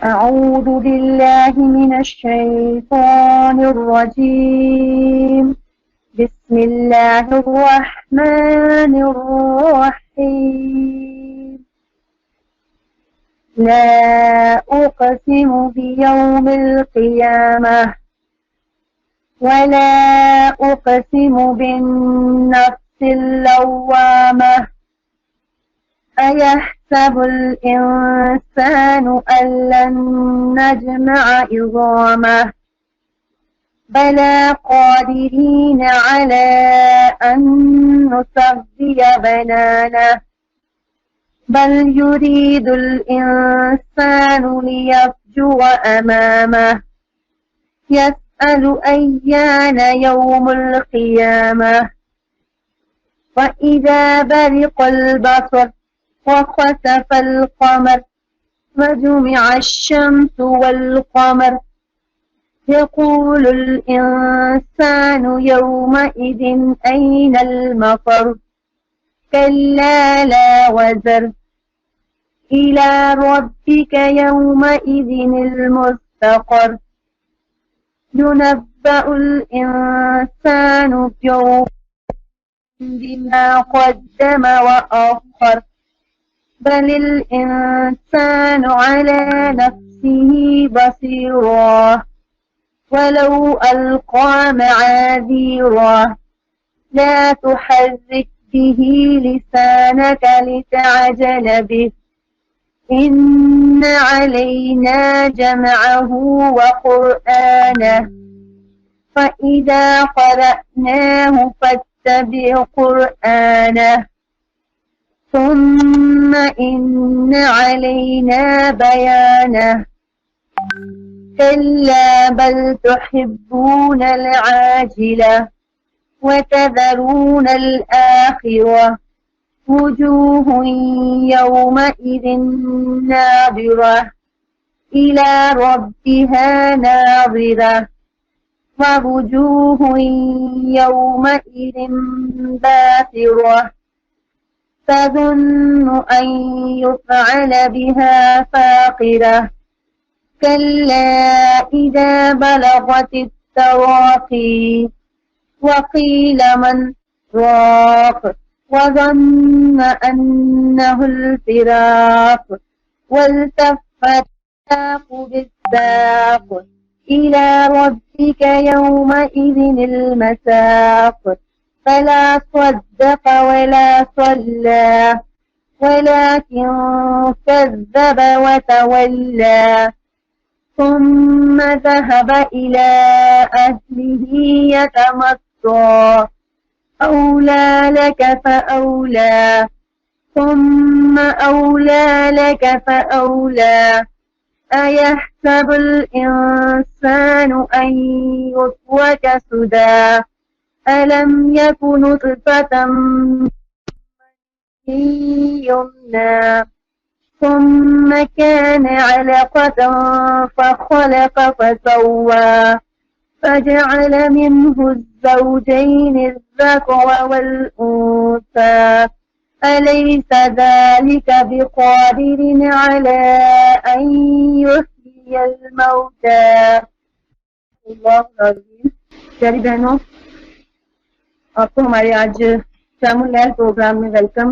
أعوذ بالله من الشيطان الرجيم. بسم الله الرحمن الرحيم. لا أقسم بيوم القيامة ولا أقسم بالنفس اللوامة. أيحسب الإنسان أن لن نجمع عظامه بلى قادرين على أن نسوي بنانه بل يريد الإنسان ليفجر أمامه يسأل أيان يوم القيامة. وإذا برق البصر وخسف القمر وجمع الشمس والقمر يقول الإنسان يومئذ أين المفر. كلا لا وزر إلى ربك يومئذ المستقر. ينبأ الإنسان يوم بما قدم وأخر بل الإنسان على نفسه بصيرا ولو ألقى معاذيره. لا تحرك به لسانك لتعجل به إن علينا جمعه وقرآنه فإذا قرأناه فاتبع قرآنه ثم إن علينا بيانه. كلا بل تحبون العاجلة وتذرون الآخرة وجوه يومئذ ناظرة إلى ربها ناظرة ووجوه يومئذ باسرة تظن أن يفعل بها فاقرة. كلا إذا بلغت التراقي وقيل من راق وظن أنه الفراق والتفت الساق بالساق إلى ربك يومئذ المساق. فلا صدق ولا صلى ولكن كذب وتولى ثم ذهب إلى أهله يتمطى. أولى لك فأولى ثم أولى لك فأولى. أيحسب الإنسان أن يترك سدى ألم يكن نطفة يمنى ثم كان علقة فخلق فسوى فجعل منه الزوجين الذكر والأنثى. أليس ذلك بقادر على أن يحيي الموتى. اللہ العظیم. پیاری بہنوں، آپ کو ہمارے آج شام اللیل پروگرام میں ویلکم.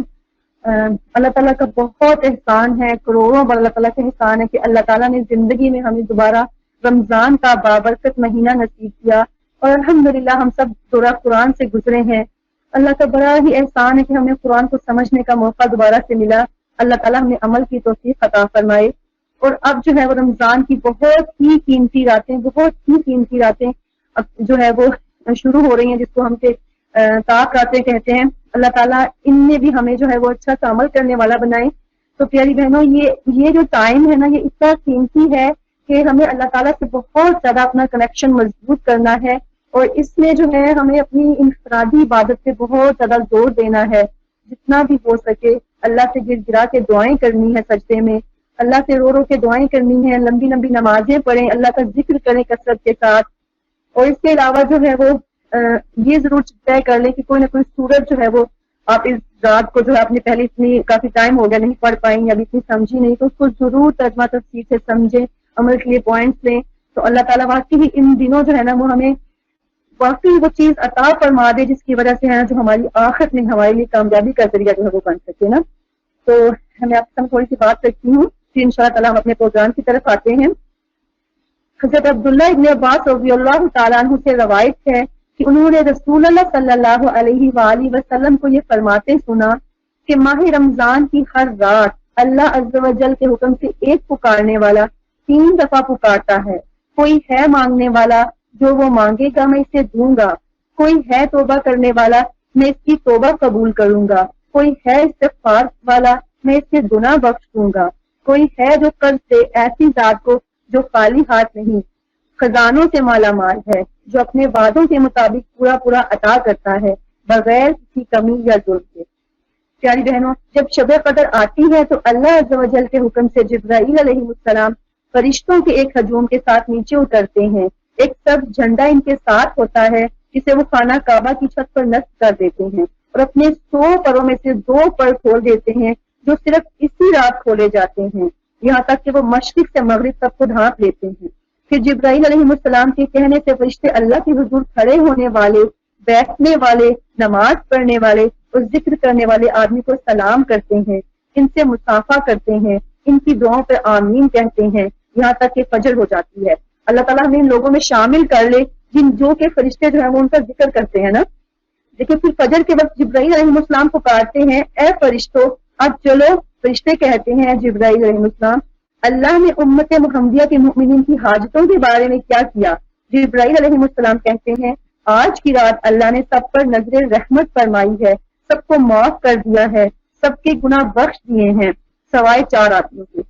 اللہ تعالیٰ کا بہت احسان ہے، کروڑوں بار اللہ تعالیٰ کا احسان ہے کہ اللہ تعالیٰ نے زندگی میں ہمیں دوبارہ رمضان کا بابرکت مہینہ نصیب کیا اور الحمدللہ ہم سب سورہ قرآن سے گزرے ہیں. اللہ کا بڑا ہی احسان ہے کہ ہمیں قرآن کو سمجھنے کا موقع دوبارہ سے ملا. اللہ تعالیٰ ہمیں عمل کی توفیق عطا فرمائے. اور اب جو ہے وہ رمضان کی بہت ہی قیمتی راتیں اب جو ہے وہ شروع ہو رہی ہیں، جس کو ہم سے طاق راتیں کہتے ہیں. اللہ تعالیٰ ان میں بھی ہمیں جو ہے وہ اچھا سا عمل کرنے والا بنائے. تو پیاری بہنوں، یہ جو ٹائم ہے نا، یہ اتنا قیمتی ہے کہ ہمیں اللہ تعالیٰ سے بہت زیادہ اپنا کنیکشن مضبوط کرنا ہے اور اس میں جو ہے ہمیں اپنی انفرادی عبادت پہ بہت زیادہ زور دینا ہے. جتنا بھی ہو سکے اللہ سے گر گرا کے دعائیں کرنی ہے، سجدے میں اللہ سے رو رو کے دعائیں کرنی ہیں، لمبی لمبی نمازیں پڑھیں، اللہ کا ذکر کریں کثرت کے ساتھ. اور اس کے علاوہ جو ہے وہ یہ ضرور طے کر لیں کہ کوئی نہ کوئی صورت جو ہے وہ آپ اس رات کو جو ہے اپنے پہلے اتنی کافی ٹائم ہو گیا نہیں پڑھ پائیں یا ابھی اتنی سمجھی نہیں، تو اس کو ضرور ترجمہ تفسیر سے سمجھیں، عمل کے لیے پوائنٹس لیں، تو اللہ تعالیٰ واقعی ان دنوں جو ہے نا وہ ہمیں واقعی وہ چیز عطا فرما دے جس کی وجہ سے ہے نا جو ہماری آخرت میں ہمارے لیے کامیابی کا ذریعہ جو ہے وہ بن سکے نا. تو میں آپ سے تھوڑی سی بات کرتی ہوں، پھر ان شاء اللہ تعالیٰ ہم اپنے پروگرام کی طرف آتے ہیں. حضرت عبداللہ ابن عباس رضی اللہ تعالیٰ عنہ سے روایت ہے کہ انہوں نے رسول اللہ صلی اللہ علیہ وآلہ وسلم کو یہ فرماتے سنا کہ ماہ رمضان کی ہر رات اللہ عز و جل کے حکم سے ایک پکارنے والا 3 دفعہ پکارتا ہے. کوئی ہے مانگنے والا، جو وہ مانگے گا میں اسے دوں گا. کوئی ہے توبہ کرنے والا، میں اس کی توبہ قبول کروں گا. کوئی ہے استغفار والا، میں اس کے گناہ بخش دوں گا. کوئی ہے جو قرض دے ایسی ذات کو جو خالی ہاتھ نہیں، خزانوں سے مالا مال ہے، جو اپنے وعدوں کے مطابق پورا پورا عطا کرتا ہے بغیر کسی کمی یا ظلم کے. پیاری بہنوں، جب شب قدر آتی ہے تو اللہ عز و جل کے حکم سے جبرائیل علیہ السلام فرشتوں کے ایک ہجوم کے ساتھ نیچے اترتے ہیں. ایک سبز جھنڈا ان کے ساتھ ہوتا ہے جسے وہ خانہ کعبہ کی چھت پر نصب کر دیتے ہیں اور اپنے 100 پروں میں سے 2 پر کھول دیتے ہیں جو صرف اسی رات کھولے جاتے ہیں، یہاں تک کہ وہ مشرق سے مغرب تک کو ڈھانپ لیتے ہیں. پھر جبرائیل علیہ السلام کے کہنے سے فرشتے اللہ کے حضور کھڑے ہونے والے، بیٹھنے والے، نماز پڑھنے والے اور ذکر کرنے والے آدمی کو سلام کرتے ہیں، ان سے مصافحہ کرتے ہیں، ان کی دعاؤں پہ آمین کہتے ہیں، یہاں تک کہ فجر ہو جاتی ہے. اللہ تعالیٰ ہمیں ان لوگوں میں شامل کر لے جو کہ فرشتے جو ہیں وہ ان کا ذکر کرتے ہیں نا. دیکھیں پھر فجر کے وقت جبرائیل علیہ السلام پکارتے ہیں، اے فرشتوں اب چلو. فرشتے کہتے ہیں جبرائیل علیہ السلام، اللہ نے امت محمدیہ کے مؤمنین کی حاجتوں کے بارے میں کیا کیا؟ جبرائیل علیہ السلام کہتے ہیں، آج کی رات اللہ نے سب پر نظر رحمت فرمائی ہے، سب کو معاف کر دیا ہے، سب کے گناہ بخش دیے ہیں سوائے 4 آدمیوں کے.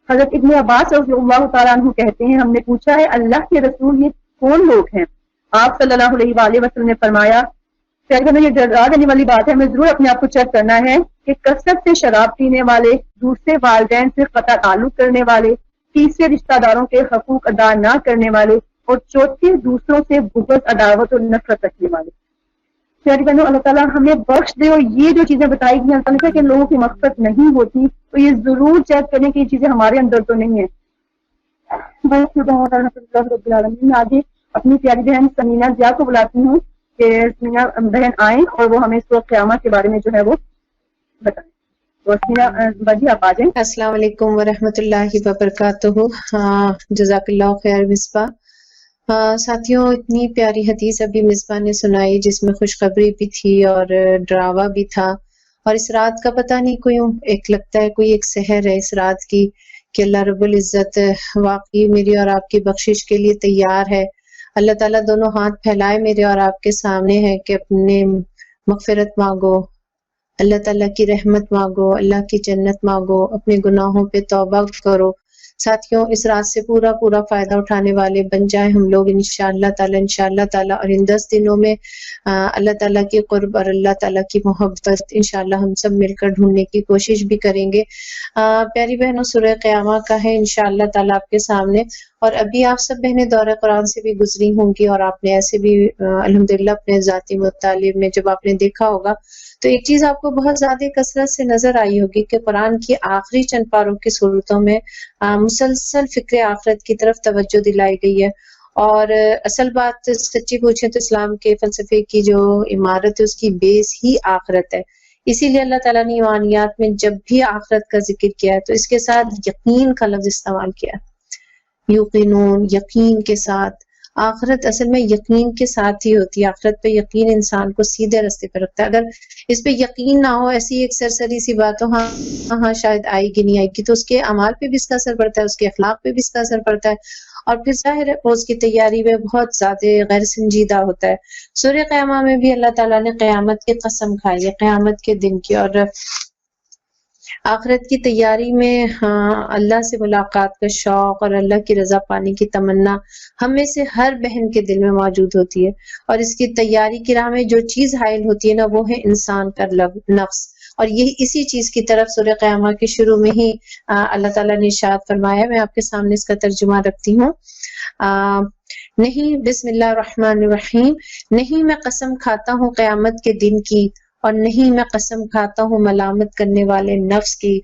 حضرت ابن عباس رضی اللہ تعالیٰ عنہ کہتے ہیں، ہم نے پوچھا ہے اللہ کے رسول یہ کون لوگ ہیں؟ آپ صلی اللہ علیہ وآلہ وسلم نے فرمایا، یہ ڈرا دینے والی بات ہے، ہمیں ضرور اپنے آپ کو چیک کرنا ہے کہ کثرت سے شراب پینے والے، دوسرے والدین سے قطع تعلق کرنے والے، تیسرے رشتہ داروں کے حقوق ادا نہ کرنے والے، اور چوتھے دوسروں سے بغض، عداوت اور نفرت رکھنے والے. پیاری بہنوں، اللہ تعالیٰ ہمیں بخش دے. اور یہ جو چیزیں بتائی گئی اللہ تعالیٰ کہ لوگوں کی مغفرت نہیں ہوتی، تو یہ ضرور چیک کریں کہ یہ چیزیں ہمارے اندر تو نہیں ہیں. میں آگے اپنی پیاری بہن سمینہ ضیاء کو بلاتی ہوں کہ سمینہ بہن آئیں اور وہ ہمیں سورۃ قیامہ کے بارے میں جو ہے وہ بتائیں. تو سمینہ باجی آپ آ جائیں. السلام علیکم ورحمۃ اللہ وبرکاتہ. جزاک اللہ خیر مصباح. ساتھیوں، اتنی پیاری حدیث ابھی مصباح نے سنائی جس میں خوشخبری بھی تھی اور ڈراوا بھی تھا، اور اس رات کا پتہ نہیں کوئی ایک لگتا ہے کوئی ایک سحر ہے اس رات کی کہ اللہ رب العزت واقعی میری اور آپ کی بخشش کے لیے تیار ہے. اللہ تعالیٰ دونوں ہاتھ پھیلائے میرے اور آپ کے سامنے ہے کہ اپنے مغفرت مانگو، اللہ تعالیٰ کی رحمت مانگو، اللہ کی جنت مانگو، اپنے گناہوں پہ توبہ کرو. ساتھیوں، اس رات سے پورا فائدہ اٹھانے والے بن جائیں ہم لوگ انشاءاللہ تعالیٰ. اور ان 10 دنوں میں اللہ تعالیٰ کی قرب اور اللہ تعالیٰ کی محبت انشاءاللہ ہم سب مل کر ڈھونڈنے کی کوشش بھی کریں گے. پیاری بہنوں، سورہ قیامہ کا ہے انشاءاللہ تعالیٰ آپ کے سامنے، اور ابھی آپ سب بہنیں دورہ قرآن سے بھی گزری ہوں گی، اور آپ نے ایسے بھی الحمدللہ اپنے ذاتی مطالعے میں جب آپ نے دیکھا ہوگا تو ایک چیز آپ کو بہت زیادہ کثرت سے نظر آئی ہوگی کہ قرآن کی آخری چند پاروں کی صورتوں میں مسلسل فکر آخرت کی طرف توجہ دلائی گئی ہے. اور اصل بات سچی پوچھیں تو اسلام کے فلسفے کی جو عمارت ہے اس کی بیس ہی آخرت ہے. اسی لیے اللہ تعالیٰ نے ایمانیات میں جب بھی آخرت کا ذکر کیا ہے تو اس کے ساتھ یقین کا لفظ استعمال کیا ہے. یقینون، یقین کے ساتھ. آخرت اصل میں یقین کے ساتھ ہی ہوتی ہے. آخرت پہ یقین انسان کو سیدھے راستے پہ رکھتا ہے. اگر اس پہ یقین نہ ہو، ایسی ایک سرسری سی بات ہو ہاں شاید آئے گی نہیں آئے گی، تو اس کے اعمال پہ بھی اس کا اثر پڑتا ہے، اس کے اخلاق پہ بھی اس کا اثر پڑتا ہے، اور پھر ظاہر ہے اس کی تیاری میں بہت زیادہ غیر سنجیدہ ہوتا ہے. سورہ قیامہ میں بھی اللہ تعالیٰ نے قیامت کی قسم کھائی ہے، قیامت کے دن کی، اور آخرت کی تیاری میں اللہ سے ملاقات کا شوق اور اللہ کی رضا پانے کی تمنا ہم میں سے ہر بہن کے دل میں موجود ہوتی ہے. اور اس کی تیاری کی راہ میں جو چیز حائل ہوتی ہے نا وہ ہے انسان کا نفس. اور یہ اسی چیز کی طرف سورہ قیامہ کے شروع میں ہی اللہ تعالیٰ نے ارشاد فرمایا. میں آپ کے سامنے اس کا ترجمہ رکھتی ہوں. نہیں، بسم اللہ الرحمن الرحیم، نہیں میں قسم کھاتا ہوں قیامت کے دن کی اور نہیں میں قسم کھاتا ہوں ملامت کرنے والے نفس کی۔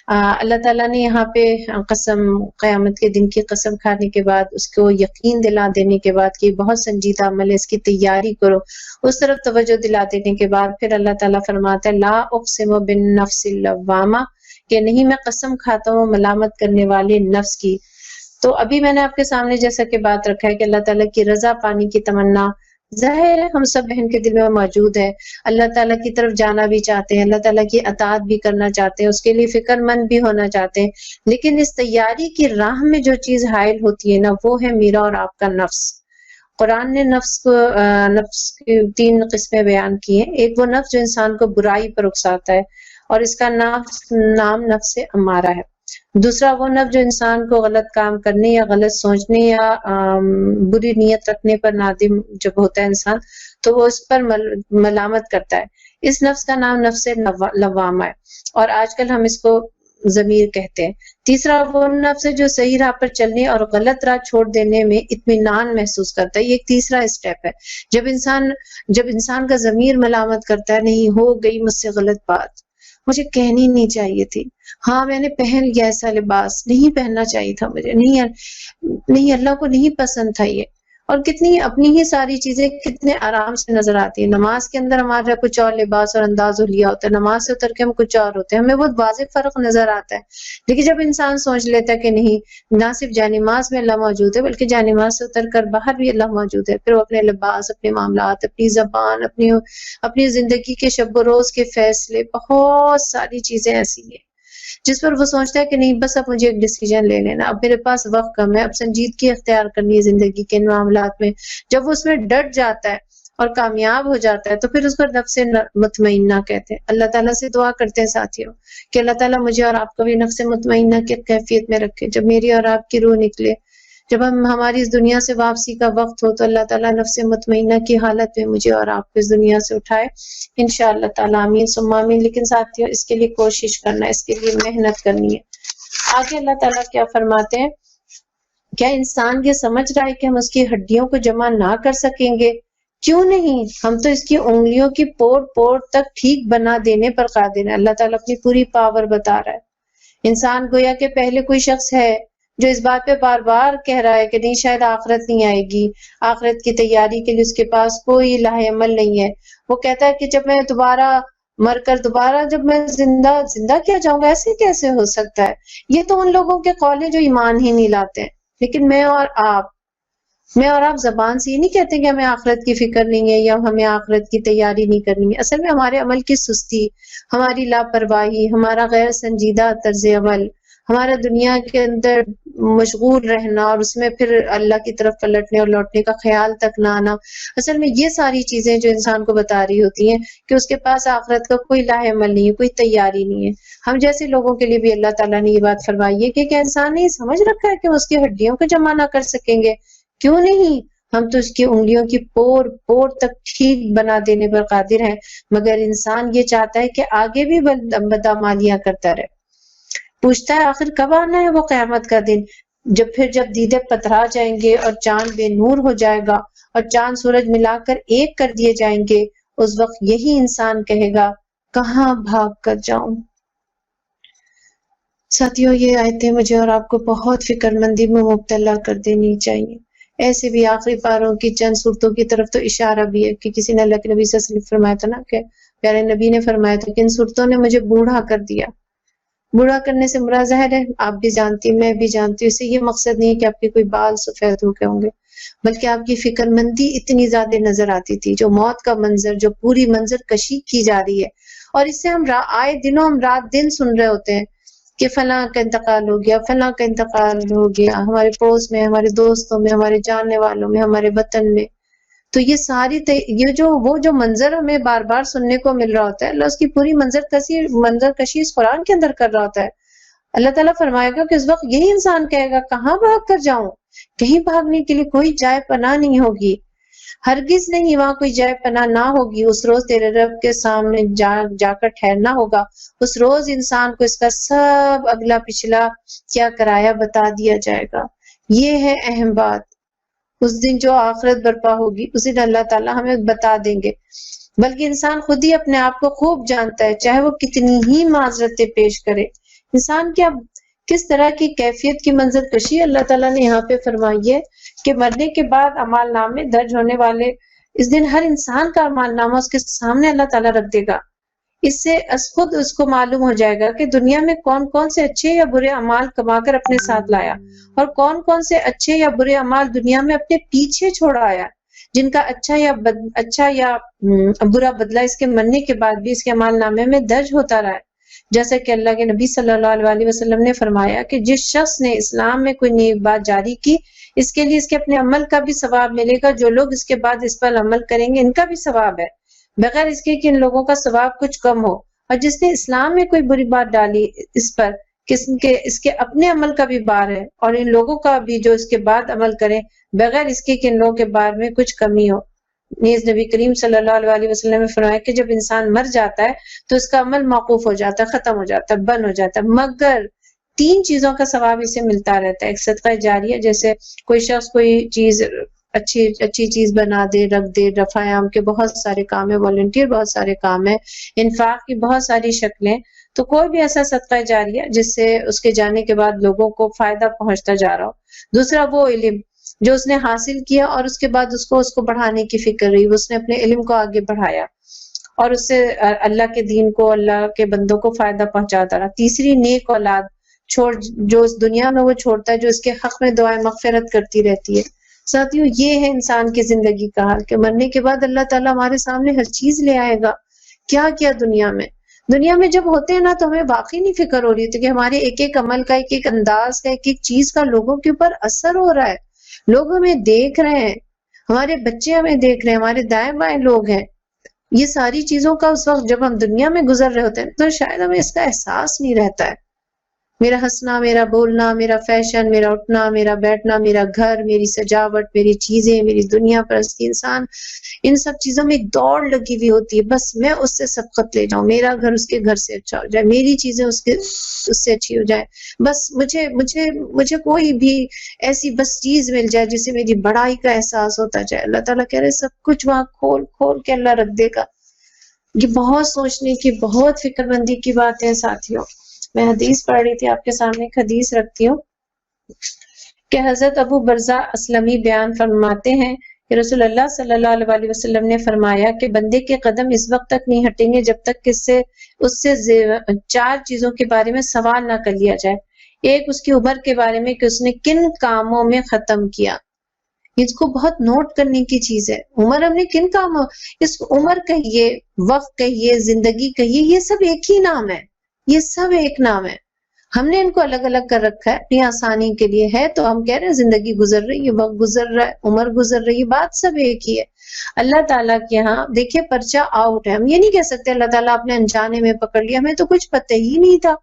اللہ تعالیٰ نے یہاں پہ قسم، قیامت کے دن کی قسم کھانے کے بعد، اس کو یقین دلا دینے کے بعد کہ بہت سنجیدہ عمل ہے، اس کی تیاری کرو، اس طرف توجہ دلا دینے کے بعد پھر اللہ تعالیٰ فرماتا ہے لا اقسم بالنفس اللوامہ، کہ نہیں میں قسم کھاتا ہوں ملامت کرنے والے نفس کی۔ تو ابھی میں نے آپ کے سامنے جیسا کہ بات رکھا ہے کہ اللہ تعالیٰ کی رضا پانے کی تمنا ظاہر ہے ہم سب بہن کے دل میں موجود ہے، اللہ تعالیٰ کی طرف جانا بھی چاہتے ہیں، اللہ تعالیٰ کی اطاعت بھی کرنا چاہتے ہیں، اس کے لیے فکر مند بھی ہونا چاہتے ہیں، لیکن اس تیاری کی راہ میں جو چیز حائل ہوتی ہے نا، وہ ہے میرا اور آپ کا نفس۔ قرآن نے نفس کی 3 قسمیں بیان کی ہیں۔ ایک وہ نفس جو انسان کو برائی پر اکساتا ہے اور اس کا نام نفس امارہ ہے۔ دوسرا وہ نفس جو انسان کو غلط کام کرنے یا غلط سوچنے یا بری نیت رکھنے پر نادم جب ہوتا ہے انسان تو وہ اس پر ملامت کرتا ہے، اس نفس کا نام نفس لوامہ ہے، اور آج کل ہم اس کو ضمیر کہتے ہیں۔ تیسرا وہ نفس ہے جو صحیح راہ پر چلنے اور غلط راہ چھوڑ دینے میں اطمینان محسوس کرتا ہے، یہ ایک تیسرا اسٹیپ ہے۔ جب انسان کا ضمیر ملامت کرتا ہے نہیں ہو گئی مجھ سے غلط بات، مجھے کہنی نہیں چاہیے تھی، ہاں میں نے پہن لیا ایسا لباس، نہیں پہننا چاہیے تھا مجھے، نہیں اللہ کو نہیں پسند تھا یہ، اور کتنی اپنی ہی ساری چیزیں کتنے آرام سے نظر آتی ہیں۔ نماز کے اندر ہمارا کچھ اور لباس اور انداز ہو لیا ہوتا ہے، نماز سے اتر کے ہم کچھ اور ہوتے ہیں، ہمیں بہت واضح فرق نظر آتا ہے۔ لیکن جب انسان سوچ لیتا ہے کہ نہیں، نہ صرف جانماز میں اللہ موجود ہے بلکہ جانماز سے اتر کر باہر بھی اللہ موجود ہے، پھر وہ اپنے لباس، اپنے معاملات، اپنی زبان، اپنی زندگی کے شب و روز کے فیصلے، بہت ساری چیزیں ایسی ہیں جس پر وہ سوچتا ہے کہ نہیں بس اب مجھے ایک ڈیسیجن لے لینا، اب میرے پاس وقت کم ہے، اب سنجیدگی اختیار کرنی ہے زندگی کے ان معاملات میں۔ جب وہ اس میں ڈٹ جاتا ہے اور کامیاب ہو جاتا ہے تو پھر اس کو نفس مطمئنہ کہتے ہیں۔ اللہ تعالیٰ سے دعا کرتے ہیں ساتھیوں کہ اللہ تعالیٰ مجھے اور آپ کو بھی نفس مطمئنہ کی کیفیت میں رکھے۔ جب میری اور آپ کی روح نکلے، جب ہماری اس دنیا سے واپسی کا وقت ہو تو اللہ تعالیٰ نفس مطمئنہ کی حالت میں مجھے اور آپ کو اس دنیا سے اٹھائے انشاءاللہ تعالیٰ، آمین ثم آمین۔ لیکن ساتھیوں اس کے لیے کوشش کرنا ہے، اس کے لیے محنت کرنی ہے۔ آگے اللہ تعالیٰ کیا فرماتے ہیں، کیا انسان یہ سمجھ رہا ہے کہ ہم اس کی ہڈیوں کو جمع نہ کر سکیں گے؟ کیوں نہیں، ہم تو اس کی انگلیوں کی پور تک ٹھیک بنا دینے پر قادر ہیں۔ اللہ تعالیٰ اپنی پوری پاور بتا رہا ہے۔ انسان گویا کہ پہلے کوئی شخص ہے جو اس بات پہ بار بار کہہ رہا ہے کہ نہیں شاید آخرت نہیں آئے گی، آخرت کی تیاری کے لیے اس کے پاس کوئی لاہ عمل نہیں ہے۔ وہ کہتا ہے کہ جب میں دوبارہ مر کر دوبارہ جب میں زندہ کیا جاؤں گا، ایسے کیسے ہو سکتا ہے؟ یہ تو ان لوگوں کے قول ہیں جو ایمان ہی نہیں لاتے ہیں۔ لیکن میں اور آپ زبان سے یہ نہیں کہتے کہ ہمیں آخرت کی فکر نہیں ہے یا ہمیں آخرت کی تیاری نہیں کرنی ہے۔ اصل میں ہمارے عمل کی سستی، ہماری لاپرواہی، ہمارا غیر سنجیدہ طرز عمل، ہمارا دنیا کے اندر مشغول رہنا اور اس میں پھر اللہ کی طرف پلٹنے اور لوٹنے کا خیال تک نہ آنا، اصل میں یہ ساری چیزیں جو انسان کو بتا رہی ہوتی ہیں کہ اس کے پاس آخرت کا کوئی لاہ عمل نہیں ہے، کوئی تیاری نہیں ہے۔ ہم جیسے لوگوں کے لیے بھی اللہ تعالیٰ نے یہ بات فرمائی ہے کہ کیا انسان نے یہ سمجھ رکھا ہے کہ وہ اس کی ہڈیوں کو جمع نہ کر سکیں گے؟ کیوں نہیں، ہم تو اس کی انگلیوں کی پور تک ٹھیک بنا دینے پر قادر ہیں، مگر انسان یہ چاہتا ہے کہ آگے بھی بدعمالیاں کرتا رہے۔ پوچھتا ہے آخر کب آنا ہے وہ قیامت کا دن، جب دیدے پتھرا جائیں گے اور چاند بے نور ہو جائے گا اور چاند سورج ملا کر ایک کر دیے جائیں گے، اس وقت یہی انسان کہے گا کہاں بھاگ کر جاؤں۔ ساتھیوں یہ آیتیں مجھے اور آپ کو بہت فکر مندی میں مبتلا کر دینی چاہیے۔ ایسے بھی آخری پاروں کی چند صورتوں کی طرف تو اشارہ بھی ہے کہ کسی نے اللہ کے نبی صلی اللہ علیہ وسلم فرمایا تھا نا کہ پیارے نبی نے فرمایا تھا کہ ان صورتوں نے مجھے بوڑھا کر دیا۔ بوڑھا کرنے سے مراد ظاہر ہے آپ بھی جانتی، میں بھی جانتی ہوں، اس سے یہ مقصد نہیں ہے کہ آپ کے کوئی بال سفید ہو کے ہوں گے، بلکہ آپ کی فکر مندی اتنی زیادہ نظر آتی تھی، جو موت کا منظر، جو پوری منظر کشی کی جا رہی ہے، اور اس سے ہم آئے دنوں ہم رات دن سن رہے ہوتے ہیں کہ فلاں کا انتقال ہو گیا، فلاں کا انتقال ہو گیا، ہمارے پڑوس میں، ہمارے دوستوں میں، ہمارے جاننے والوں میں، ہمارے وطن میں۔ تو یہ ساری وہ جو منظر ہمیں بار بار سننے کو مل رہا ہوتا ہے، اللہ اس کی پوری منظر کشی اس قرآن کے اندر کر رہا ہوتا ہے۔ اللہ تعالیٰ فرمائے گا کہ اس وقت یہی انسان کہے گا کہاں بھاگ کر جاؤں، کہیں بھاگنے کے لیے کوئی جائے پناہ نہیں ہوگی، ہرگز نہیں وہاں کوئی جائے پناہ نہ ہوگی۔ اس روز تیرے رب کے سامنے جا کر ٹھہرنا ہوگا، اس روز انسان کو اس کا سب اگلا پچھلا کیا کرایا بتا دیا جائے گا۔ یہ ہے اہم بات۔ اس دن جو آخرت برپا ہوگی اس دن اللہ تعالیٰ ہمیں بتا دیں گے بلکہ انسان خود ہی اپنے آپ کو خوب جانتا ہے، چاہے وہ کتنی ہی معذرتیں پیش کرے۔ انسان کیا کس طرح کی کیفیت کی منظر کشی اللہ تعالیٰ نے یہاں پہ فرمائی ہے کہ مرنے کے بعد اعمال نامے درج ہونے والے اس دن ہر انسان کا اعمال نامہ اس کے سامنے اللہ تعالیٰ رکھ دے گا۔ اس سے خود اس کو معلوم ہو جائے گا کہ دنیا میں کون کون سے اچھے یا برے اعمال کما کر اپنے ساتھ لایا اور کون کون سے اچھے یا برے اعمال دنیا میں اپنے پیچھے چھوڑ آیا، جن کا اچھا یا برا بدلہ اس کے مرنے کے بعد بھی اس کے اعمال نامے میں درج ہوتا رہا ہے۔ جیسا کہ اللہ کے نبی صلی اللہ علیہ وسلم نے فرمایا کہ جس شخص نے اسلام میں کوئی نیک بات جاری کی، اس کے لیے اس کے اپنے عمل کا بھی ثواب ملے گا، جو لوگ اس کے بعد اس پر عمل کریں گے ان کا بھی ثواب ہے، بغیر اس کے کہ ان لوگوں کا ثواب کچھ کم ہو۔ اور جس نے اسلام میں کوئی بری بات ڈالی اس پر اس کے اپنے عمل کا بھی بار ہے، اور ان لوگوں کا بھی جو اس کے بعد عمل کریں بغیر اس کے کہ ان لوگوں کے بار میں کچھ کمی ہو۔ نیز نبی کریم صلی اللہ علیہ وسلم نے فرمایا کہ جب انسان مر جاتا ہے تو اس کا عمل موقوف ہو جاتا ہے، ختم ہو جاتا ہے، بند ہو جاتا ہے، مگر 3 چیزوں کا ثواب اسے ملتا رہتا ہے۔ ایک صدقہ جاریہ، جیسے کوئی شخص کوئی چیز اچھی چیز بنا دے، رکھ دے، رفع عام کے بہت سارے کام ہیں، والنٹیئر بہت سارے کام ہیں، انفاق کی بہت ساری شکلیں، تو کوئی بھی ایسا صدقہ جاریہ جس سے اس کے جانے کے بعد لوگوں کو فائدہ پہنچتا جا رہا ہو۔ دوسرا وہ علم جو اس نے حاصل کیا اور اس کے بعد اس کو بڑھانے کی فکر رہی، اس نے اپنے علم کو آگے بڑھایا اور اس سے اللہ کے دین کو، اللہ کے بندوں کو فائدہ پہنچاتا رہا۔ تیسری نیک اولاد جو اس دنیا میں وہ چھوڑتا ہے، جو اس کے حق میں دعائیں مغفرت کرتی رہتی ہے۔ ساتھیوں، یہ ہے انسان کی زندگی کا حال کہ مرنے کے بعد اللہ تعالیٰ ہمارے سامنے ہر چیز لے آئے گا۔ کیا دنیا میں جب ہوتے ہیں نا تو ہمیں واقعی نہیں فکر ہو رہی تھی کہ ہمارے ایک ایک عمل کا، ایک ایک انداز کا، ایک ایک چیز کا لوگوں کے اوپر اثر ہو رہا ہے۔ لوگ ہمیں دیکھ رہے ہیں، ہمارے بچے ہمیں دیکھ رہے ہیں، ہمارے دائیں بائیں لوگ ہیں۔ یہ ساری چیزوں کا اس وقت جب ہم دنیا میں گزر رہے ہوتے ہیں تو شاید ہمیں اس کا احساس نہیں رہتا ہے۔ میرا ہنسنا، میرا بولنا، میرا فیشن، میرا اٹھنا، میرا بیٹھنا، میرا گھر، میری سجاوٹ، میری چیزیں، میری دنیا پرستی، انسان ان سب چیزوں میں ایک دوڑ لگی ہوئی ہوتی ہے، بس میں اس سے سبقت لے جاؤں، میرا گھر اس کے گھر سے اچھا ہو جائے، میری چیزیں اس سے اچھی ہو جائے، بس مجھے کوئی بھی ایسی بس چیز مل جائے جسے میری بڑائی کا احساس ہوتا جائے۔ اللہ تعالیٰ کہہ رہے سب کچھ وہاں کھول کے اللہ رکھ دے گا۔ یہ بہت سوچنے کی، بہت فکر مندی کی بات ہے ساتھیوں۔ میں حدیث پڑھ رہی تھی، آپ کے سامنے ایک حدیث رکھتی ہوں کہ حضرت ابو برزہ اسلمی بیان فرماتے ہیں کہ رسول اللہ صلی اللہ علیہ وسلم نے فرمایا کہ بندے کے قدم اس وقت تک نہیں ہٹیں گے جب تک کہ اس سے 4 چیزوں کے بارے میں سوال نہ کر لیا جائے۔ ایک، اس کی عمر کے بارے میں کہ اس نے کن کاموں میں ختم کیا۔ اس کو بہت نوٹ کرنے کی چیز ہے۔ عمر ہم نے کن کاموں، اس عمر کہیے، وقت کہیے، زندگی کہیے، یہ سب ایک ہی نام ہے، یہ سب ایک نام ہے۔ ہم نے ان کو الگ الگ کر رکھا ہے اپنی آسانی کے لیے، ہے تو ہم کہہ رہے ہیں زندگی گزر رہی ہے، وقت گزر رہا ہے، عمر گزر رہی ہے، بات سب ایک ہی ہے۔ اللہ تعالیٰ کے ہاں دیکھیں پرچہ آؤٹ ہے۔ ہم یہ نہیں کہہ سکتے اللہ تعالیٰ آپ نے انجانے میں پکڑ لیا، ہمیں تو کچھ پتہ ہی نہیں تھا۔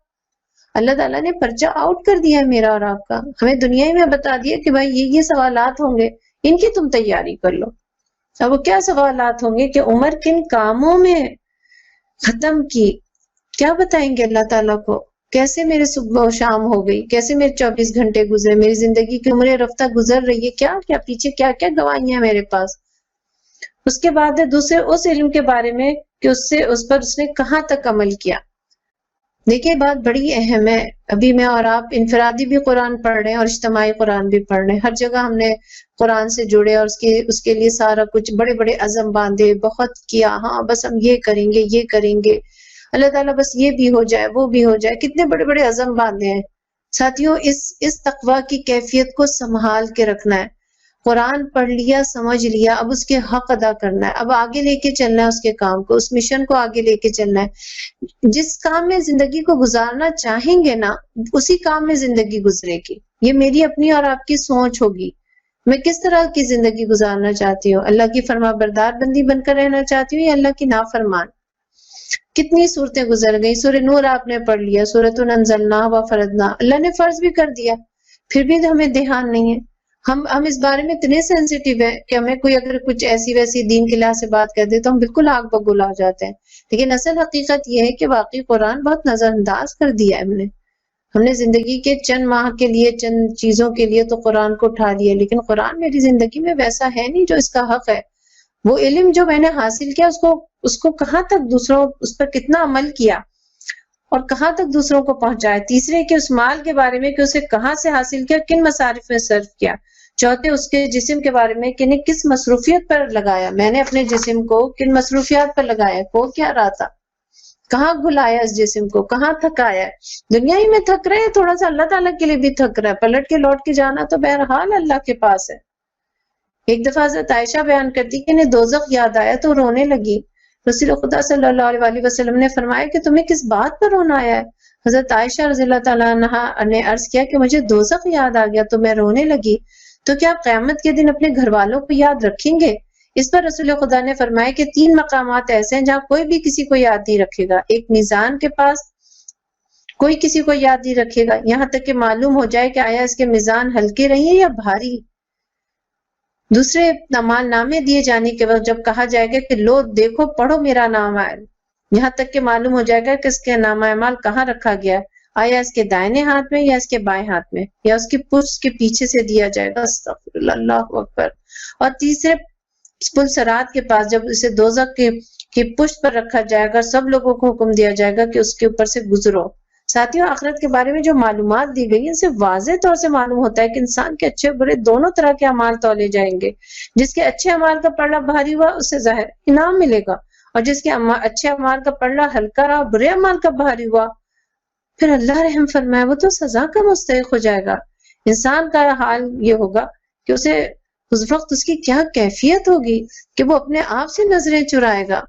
اللہ تعالیٰ نے پرچہ آؤٹ کر دیا ہے میرا اور آپ کا، ہمیں دنیا ہی میں بتا دیا کہ بھائی یہ سوالات ہوں گے، ان کی تم تیاری کر لو۔ اب وہ کیا سوالات ہوں گے کہ عمر کن کاموں میں ختم کی، کیا بتائیں گے اللہ تعالیٰ کو؟ کیسے میرے صبح و شام ہو گئی، کیسے میرے 24 گھنٹے گزرے، میری زندگی کی عمریں رفتہ گزر رہی ہے، کیا پیچھے کیا گواہیاں میرے پاس۔ اس کے بعد ہے دوسرے اس علم کے بارے میں کہ اس پر اس نے کہاں تک عمل کیا۔ دیکھیں بات بڑی اہم ہے۔ ابھی میں اور آپ انفرادی بھی قرآن پڑھ رہے ہیں اور اجتماعی قرآن بھی پڑھ رہے ہیں، ہر جگہ ہم نے قرآن سے جڑے اور اس کے لیے سارا کچھ بڑے بڑے عزم باندھے، بہت کیا، ہاں بس ہم یہ کریں گے، اللہ تعالیٰ بس یہ بھی ہو جائے، وہ بھی ہو جائے، کتنے بڑے بڑے عزم باندھے ہیں۔ ساتھیوں، اس تقویٰ کی کیفیت کو سنبھال کے رکھنا ہے۔ قرآن پڑھ لیا، سمجھ لیا، اب اس کے حق ادا کرنا ہے، اب آگے لے کے چلنا ہے اس کے کام کو، اس مشن کو آگے لے کے چلنا ہے۔ جس کام میں زندگی کو گزارنا چاہیں گے نا، اسی کام میں زندگی گزرے گی۔ یہ میری اپنی اور آپ کی سوچ ہوگی، میں کس طرح کی زندگی گزارنا چاہتی ہوں، اللہ کی فرما بردار بندی بن کر رہنا چاہتی ہوں یا اللہ کی نافرمان۔ کتنی صورتیں گزر گئی، سورہ نور آپ نے پڑھ لیا، سورۃ انزلناہ و فرضنا، اللہ نے فرض بھی کر دیا، پھر بھی ہمیں دھیان نہیں ہے۔ ہم اس بارے میں اتنے سینسیٹیو ہیں کہ ہمیں کوئی اگر کچھ ایسی ویسی دین کی لحاظ سے بات کر دے تو ہم بالکل آگ بگول ہو جاتے ہیں۔ لیکن اصل حقیقت یہ ہے کہ واقعی قرآن بہت نظر انداز کر دیا ہے ہم نے زندگی کے چند ماہ کے لیے، چند چیزوں کے لیے تو قرآن کو اٹھا لیا، لیکن قرآن میری زندگی میں ویسا ہے نہیں جو اس کا حق ہے۔ وہ علم جو میں نے حاصل کیا اس کو کہاں تک دوسروں اس پر کتنا عمل کیا اور کہاں تک دوسروں کو پہنچایا. تیسرے کہ اس مال کے بارے میں کہ اسے کہاں سے حاصل کیا, کن مصارف میں صرف کیا. چوتھے اس کے جسم کے بارے میں کہ کس مصروفیت پر لگایا, میں نے اپنے جسم کو کن مصروفیات پر لگایا, کو کیا رہا تھا, کہاں گھلایا اس جسم کو, کہاں تھکایا. دنیا ہی میں تھک رہے ہیں, تھوڑا سا اللہ تعالیٰ کے لیے بھی تھک رہا ہے, پلٹ کے لوٹ کے جانا تو بہرحال اللہ کے پاس ہے. ایک دفعہ حضرت عائشہ بیان کرتی کہ انہیں دوزخ یاد آیا تو رونے لگی. رسول خدا صلی اللہ علیہ وسلم نے فرمایا کہ تمہیں کس بات پر رونا آیا ہے؟ حضرت عائشہ رضی اللہ تعالیٰ عنہا نے عرض کیا کہ مجھے دوزخ یاد آ گیا تو میں رونے لگی. تو کیا آپ قیامت کے دن اپنے گھر والوں کو یاد رکھیں گے؟ اس پر رسول خدا نے فرمایا کہ 3 مقامات ایسے ہیں جہاں کوئی بھی کسی کو یاد نہیں رکھے گا. ایک میزان کے پاس کوئی کسی کو یاد نہیں رکھے گا یہاں تک کہ معلوم ہو جائے کہ آیا اس کے میزان ہلکے رہی ہے یا بھاری. دوسرے اعمال نامے دیے جانے کے وقت جب کہا جائے گا کہ لو دیکھو پڑھو میرا نام ہے, یہاں تک کہ معلوم ہو جائے گا کہ اس کے نامہ اعمال کہاں رکھا گیا, آیا اس کے دائنے ہاتھ میں یا اس کے بائیں ہاتھ میں یا اس کی پشت کے پیچھے سے دیا جائے گا. استغفر اللہ, اللہ اکبر. اور تیسرے پل صراط کے پاس جب اسے دوزخ کی پشت پر رکھا جائے گا, سب لوگوں کو حکم دیا جائے گا کہ اس کے اوپر سے گزرو. ساتھیوں, آخرت کے بارے میں جو معلومات دی گئی ہیں, اسے واضح طور سے معلوم ہوتا ہے کہ انسان کے اچھے برے دونوں طرح کے اعمال تولے جائیں گے. جس کے اچھے اعمال کا پلڑا بھاری ہوا اسے ظاہر انعام ملے گا, اور جس کے اچھے اعمال کا پلڑا ہلکا رہا, برے اعمال کا بھاری ہوا, پھر اللہ رحم فرمائے وہ تو سزا کا مستحق ہو جائے گا. انسان کا حال یہ ہوگا کہ اسے اس وقت اس کی کیا کیفیت ہوگی کہ وہ اپنے آپ سے نظریں چرائے گا.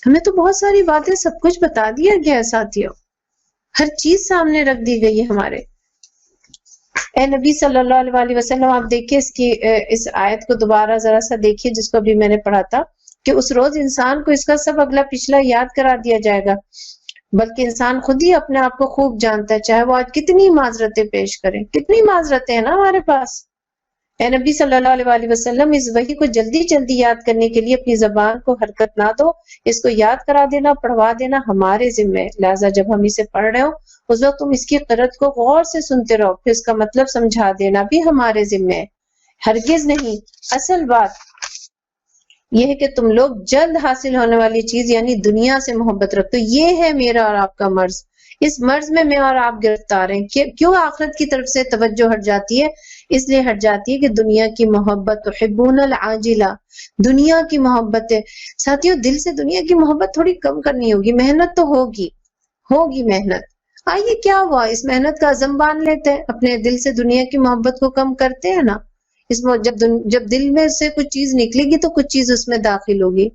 ہمیں تو بہت ساری باتیں سب کچھ بتا دیا گیا ہے ساتھیوں, ہر چیز سامنے رکھ دی گئی ہے ہمارے. اے نبی صلی اللہ علیہ وسلم, آپ دیکھیں اس آیت کو دوبارہ ذرا سا دیکھیے جس کو ابھی میں نے پڑھا تھا کہ اس روز انسان کو اس کا سب اگلا پچھلا یاد کرا دیا جائے گا, بلکہ انسان خود ہی اپنے آپ کو خوب جانتا ہے, چاہے وہ آج کتنی معذرتیں پیش کریں. کتنی معذرتیں ہیں نا ہمارے پاس. اے نبی صلی اللہ علیہ وسلم, اس وحی کو جلدی جلدی یاد کرنے کے لیے اپنی زبان کو حرکت نہ دو, اس کو یاد کرا دینا, پڑھوا دینا ہمارے ذمہ ہے. لہٰذا جب ہم اسے پڑھ رہے ہو اس وقت تم اس کی قرأت کو غور سے سنتے رہو, پھر اس کا مطلب سمجھا دینا بھی ہمارے ذمہ ہے, ہرگز نہیں. اصل بات یہ ہے کہ تم لوگ جلد حاصل ہونے والی چیز یعنی دنیا سے محبت رکھتے ہو. یہ ہے میرا اور آپ کا مرض. اس مرض میں اور آپ گرفتار ہیں. کیوں آخرت کی طرف سے توجہ ہٹ جاتی ہے؟ اس لیے ہٹ جاتی ہے کہ دنیا کی محبت, تحبون العاجلہ, دنیا کی محبت ہے. ساتھیوں, دل سے دنیا کی محبت تھوڑی کم کرنی ہوگی. محنت تو ہوگی محنت. آئیے کیا ہوا, اس محنت کا عزم باندھ لیتے ہیں, اپنے دل سے دنیا کی محبت کو کم کرتے ہیں نا. اس میں جب دل میں سے کچھ چیز نکلے گی تو کچھ چیز اس میں داخل ہوگی.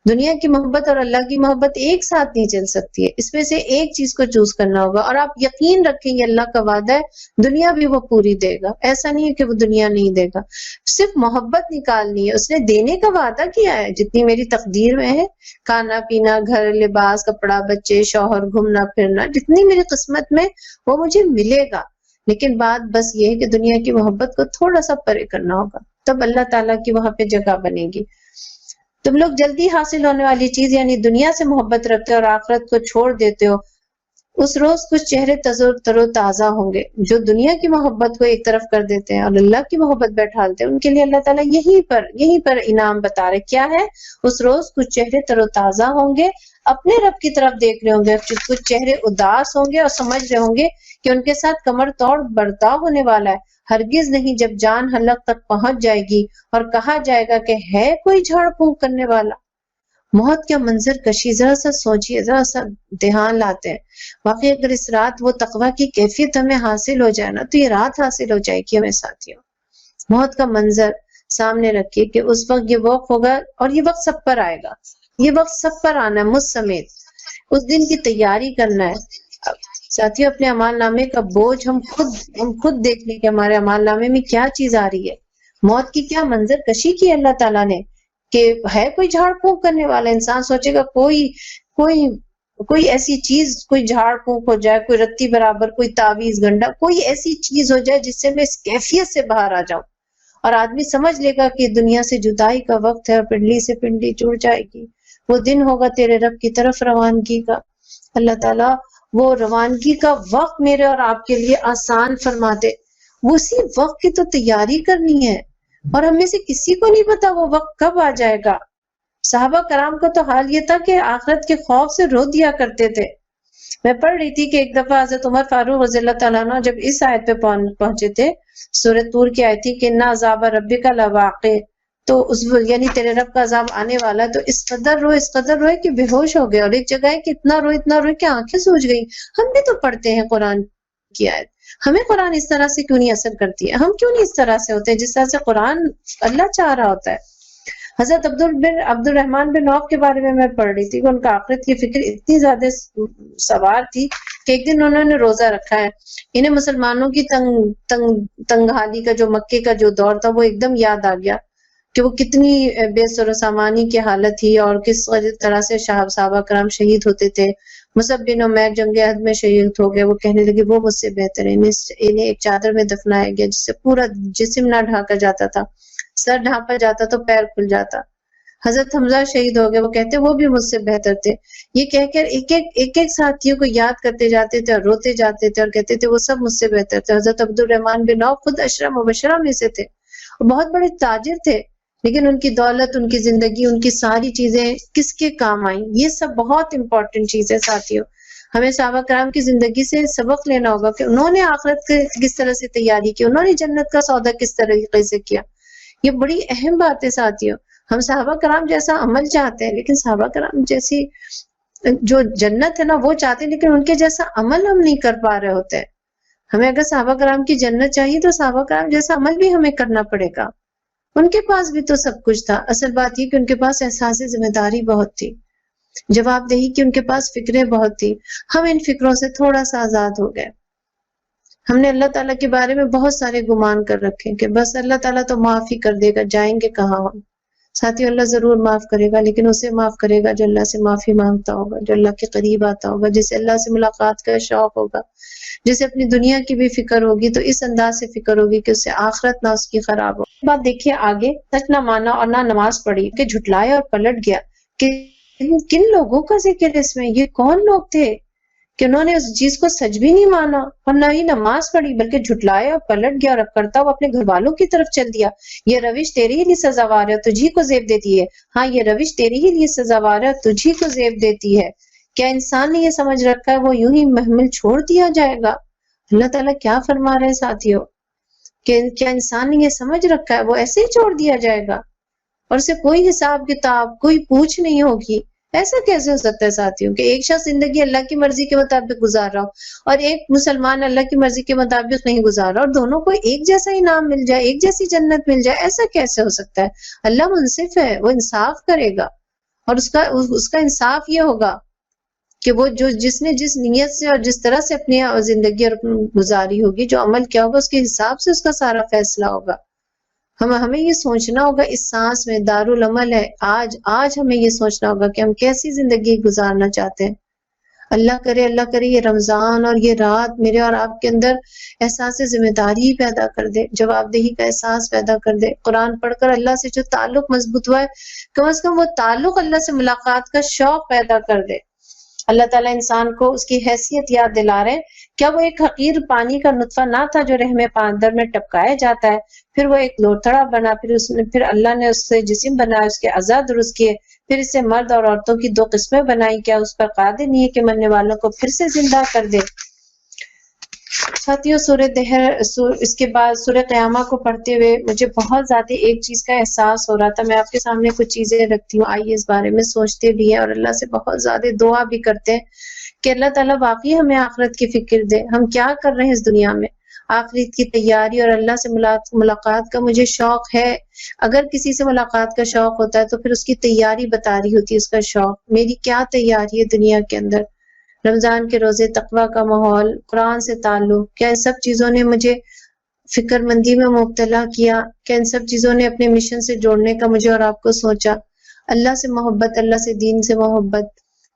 دنیا کی محبت اور اللہ کی محبت ایک ساتھ نہیں چل سکتی ہے, اس میں سے ایک چیز کو چوز کرنا ہوگا. اور آپ یقین رکھیں گے اللہ کا وعدہ ہے دنیا بھی وہ پوری دے گا. ایسا نہیں ہے کہ وہ دنیا نہیں دے گا, صرف محبت نکالنی ہے. اس نے دینے کا وعدہ کیا ہے, جتنی میری تقدیر میں ہے, کھانا پینا, گھر, لباس, کپڑا, بچے, شوہر, گھومنا پھرنا, جتنی میری قسمت میں وہ مجھے ملے گا. لیکن بات بس یہ ہے کہ دنیا کی محبت کو تھوڑا سا پرے کرنا ہوگا, تب اللہ تعالیٰ کی وہاں پہ جگہ بنے گی. تم لوگ جلدی حاصل ہونے والی چیز یعنی دنیا سے محبت رکھتے ہو اور آخرت کو چھوڑ دیتے ہو. اس روز کچھ چہرے تر و تازہ ہوں گے جو دنیا کی محبت کو ایک طرف کر دیتے ہیں اور اللہ کی محبت بیٹھالتے ہیں. ان کے لیے اللہ تعالیٰ یہیں پر انعام بتا رہے. کیا ہے اس روز؟ کچھ چہرے تر و تازہ ہوں گے, اپنے رب کی طرف دیکھ رہے ہوں گے. کچھ چہرے اداس ہوں گے اور سمجھ رہے ہوں گے کہ ان کے ساتھ کمر توڑ برتاؤ ہونے والا ہے. ہرگز نہیں, جب جان حلق تک پہنچ جائے گی اور کہا جائے گا کہ ہے کوئی جھاڑ پھونک کرنے والا. موت کا منظر کشی, ذرا سا سوچیے, ذرا سا دھیان لاتے ہیں. واقعی اگر اس رات وہ تقویٰ کی کیفیت ہمیں حاصل ہو جائے نا تو یہ رات حاصل ہو جائے گی ہمیں ساتھیوں. موت کا منظر سامنے رکھیے کہ اس وقت یہ وقت ہوگا اور یہ وقت سب پر آئے گا. یہ وقت سب پر آنا ہے, مجھ سمیت. اس دن کی تیاری کرنا ہے ساتھیوں. اپنے اعمال نامے کا بوجھ ہم خود دیکھ لیں کہ ہمارے اعمال نامے میں کیا چیز آ رہی ہے. موت کی کیا منظر کشی کی اللہ تعالیٰ نے کہ ہے کوئی جھاڑ پھونک کرنے والا. انسان سوچے گا کوئی ایسی چیز, کوئی جھاڑ پھونک ہو جائے, کوئی رتی برابر, کوئی تعویذ گنڈا, کوئی ایسی چیز ہو جائے جس سے میں اس کیفیت سے باہر آ جاؤں. اور آدمی سمجھ لے گا کہ دنیا سے جدائی کا وقت ہے اور پنڈلی سے پنڈلی جڑ جائے گی. وہ دن ہوگا تیرے رب کی طرف روانگی کا. اللہ تعالیٰ وہ روانگی کا وقت میرے اور آپ کے لیے آسان فرما دے. اسی وقت کی تو تیاری کرنی ہے اور ہم میں سے کسی کو نہیں پتا وہ وقت کب آ جائے گا. صحابہ کرام کو تو حال یہ تھا کہ آخرت کے خوف سے رو دیا کرتے تھے. میں پڑھ رہی تھی کہ ایک دفعہ حضرت عمر فاروق رضی اللہ تعالیٰ عنہ جب اس آیت پہ پہنچے تھے، سورۃ طور کی آیت تھی کہ اِنَّ عَذَابَ رَبِّكَ لَوَاقِعٌ، تو اس یعنی تیرے رب کا عذاب آنے والا، تو اس قدر روئے کہ بے ہوش ہو گئے. اور ایک جگہ ہے کہ اتنا روئے کہ آنکھیں سوج گئی. ہم بھی تو پڑھتے ہیں قرآن کی آیت، ہمیں قرآن اس طرح سے کیوں نہیں اثر کرتی ہے؟ ہم کیوں نہیں اس طرح سے ہوتے ہیں جس طرح سے قرآن اللہ چاہ رہا ہوتا ہے؟ حضرت عبد الرحمن بن عوف کے بارے میں پڑھ رہی تھی کہ ان کا آخرت کی فکر اتنی زیادہ سوار تھی کہ ایک دن انہوں نے روزہ رکھا ہے. انہیں مسلمانوں کی تنگحالی کا جو مکے کا جو دور تھا وہ ایک دم یاد آ گیا کہ وہ کتنی بے سر و سامانی کی حالت تھی اور کس طرح سے صحابہ کرام شہید ہوتے تھے. مصعب بن عمیر جنگ احد میں شہید ہو گئے. وہ کہنے لگے وہ مجھ سے بہتر ہے. انہیں ایک چادر میں دفنایا گیا جس سے پورا جسم نہ ڈھانکا جاتا تھا، سر ڈھانپا جاتا تو پیر کھل جاتا. حضرت حمزہ شہید ہو گئے. وہ کہتے وہ بھی مجھ سے بہتر تھے. یہ کہہ کر ایک ساتھیوں کو یاد کرتے جاتے تھے اور روتے جاتے تھے اور کہتے تھے وہ سب مجھ سے بہتر تھے. حضرت عبد الرحمن بن عوف خود عشرہ مبشرہ میں سے تھے، وہ بہت بڑے تاجر تھے، لیکن ان کی دولت، ان کی زندگی، ان کی ساری چیزیں کس کے کام آئیں؟ یہ سب بہت امپورٹنٹ چیز ہے ساتھیوں. ہمیں صحابہ کرام کی زندگی سے سبق لینا ہوگا کہ انہوں نے آخرت کس طرح سے تیاری کی، انہوں نے جنت کا سودا کس طریقے سے کیا. یہ بڑی اہم بات ہے ساتھیوں. ہم صحابہ کرام جیسا عمل چاہتے ہیں، لیکن صحابہ کرام جیسی جو جنت ہے نا وہ چاہتے ہیں، لیکن ان کے جیسا عمل ہم نہیں کر پا رہے ہوتے. ہمیں اگر صحابہ کرام کی جنت چاہیے تو صحابہ کرام جیسا عمل بھی ہمیں کرنا پڑے گا. ان کے پاس بھی تو سب کچھ تھا. اصل بات یہ کہ ان کے پاس احساس ذمہ داری بہت تھی، جواب دہی کی ان کے پاس فکریں بہت تھی. ہم ان فکروں سے تھوڑا سا آزاد ہو گئے. ہم نے اللہ تعالیٰ کے بارے میں بہت سارے گمان کر رکھے کہ بس اللہ تعالیٰ تو معاف ہی کر دے گا، جائیں گے کہاں ہم. ساتھیوں اللہ ضرور معاف کرے گا، لیکن اسے معاف کرے گا جو اللہ سے معافی مانگتا ہوگا، جو اللہ کے قریب آتا ہوگا، جسے اللہ سے ملاقات کا شوق ہوگا، جسے اپنی دنیا کی بھی فکر ہوگی تو اس انداز سے فکر ہوگی کہ اسے آخرت نہ اس کی خراب ہو. بات دیکھیے آگے، سچ نہ مانا اور نہ نماز پڑھی کہ جھٹلایا اور پلٹ گیا. کہ کن لوگوں کا ذکر اس میں؟ یہ کون لوگ تھے کہ انہوں نے اس چیز کو سچ بھی نہیں مانا اور نہ ہی نماز پڑھی، بلکہ جھٹلایا اور پلٹ گیا اور اب کرتا وہ اپنے گھر والوں کی طرف چل دیا. یہ روش تیری ہی لیے سزاوار ہے، تجھی کو زیب دیتی ہے. ہاں یہ روش تیری ہی لیے سزاوار ہے، تجھی کو زیب دیتی ہے. کیا انسان نے یہ سمجھ رکھا ہے وہ یوں ہی محمل چھوڑ دیا جائے گا؟ اللہ تعالیٰ کیا فرما رہے ہیں ساتھیوں کہ کیا انسان نے یہ سمجھ رکھا ہے وہ ایسے ہی چھوڑ دیا جائے گا اور اسے کوئی حساب کتاب، کوئی پوچھ نہیں ہوگی؟ ایسا کیسے ہو سکتا ہے ساتھیوں کہ ایک شخص زندگی اللہ کی مرضی کے مطابق گزار رہا ہو اور ایک مسلمان اللہ کی مرضی کے مطابق نہیں گزار رہا اور دونوں کو ایک جیسا انعام مل جائے، ایک جیسی جنت مل جائے؟ ایسا کیسے ہو سکتا ہے؟ اللہ منصف ہے، وہ انصاف کرے گا اور اس کا انصاف یہ ہوگا کہ وہ جس نے جس نیت سے اور جس طرح سے اپنی زندگی اور گزاری ہوگی، جو عمل کیا ہوگا اس کے حساب سے اس کا سارا فیصلہ ہوگا. ہمیں یہ سوچنا ہوگا، اس سانس میں دارالعمل ہے. آج ہمیں یہ سوچنا ہوگا کہ ہم کیسی زندگی گزارنا چاہتے ہیں. اللہ کرے یہ رمضان اور یہ رات میرے اور آپ کے اندر احساس ذمہ داری پیدا کر دے، جواب دہی کا احساس پیدا کر دے. قرآن پڑھ کر اللہ سے جو تعلق مضبوط ہوا ہے، کم از کم وہ تعلق اللہ سے ملاقات کا شوق پیدا کر دے. اللہ تعالیٰ انسان کو اس کی حیثیت یاد دلا رہے ہیں. کیا وہ ایک حقیر پانی کا نطفہ نہ تھا جو رحم پاندر میں ٹپکایا جاتا ہے، پھر وہ ایک لوتھڑا بنا، پھر اللہ نے اس سے جسم بنایا، اس کے اعضاء درست کیے، پھر اسے مرد اور عورتوں کی 2 قسمیں بنائی. کیا اس پر قادر نہیں ہے کہ مرنے والوں کو پھر سے زندہ کر دے؟ ساتھیوں اس کے بعد سورہ قیامہ کو پڑھتے ہوئے مجھے بہت زیادہ ایک چیز کا احساس ہو رہا تھا. میں آپ کے سامنے کچھ چیزیں رکھتی ہوں، آئیے اس بارے میں سوچتے بھی ہیں اور اللہ سے بہت زیادہ دعا بھی کرتے ہیں کہ اللہ تعالیٰ واقعی ہمیں آخرت کی فکر دے. ہم کیا کر رہے ہیں اس دنیا میں؟ آخرت کی تیاری اور اللہ سے ملاقات کا مجھے شوق ہے. اگر کسی سے ملاقات کا شوق ہوتا ہے تو پھر اس کی تیاری بتا رہی ہوتی ہے اس کا شوق. میری کیا تیاری ہے دنیا کے اندر؟ رمضان کے روزے، تقویٰ کا ماحول، قرآن سے تعلق، کیا ان سب چیزوں نے مجھے فکر مندی میں مبتلا کیا؟ کیا ان سب چیزوں نے اپنے مشن سے جوڑنے کا مجھے اور آپ کو سوچا؟ اللہ سے محبت، اللہ سے دین سے محبت.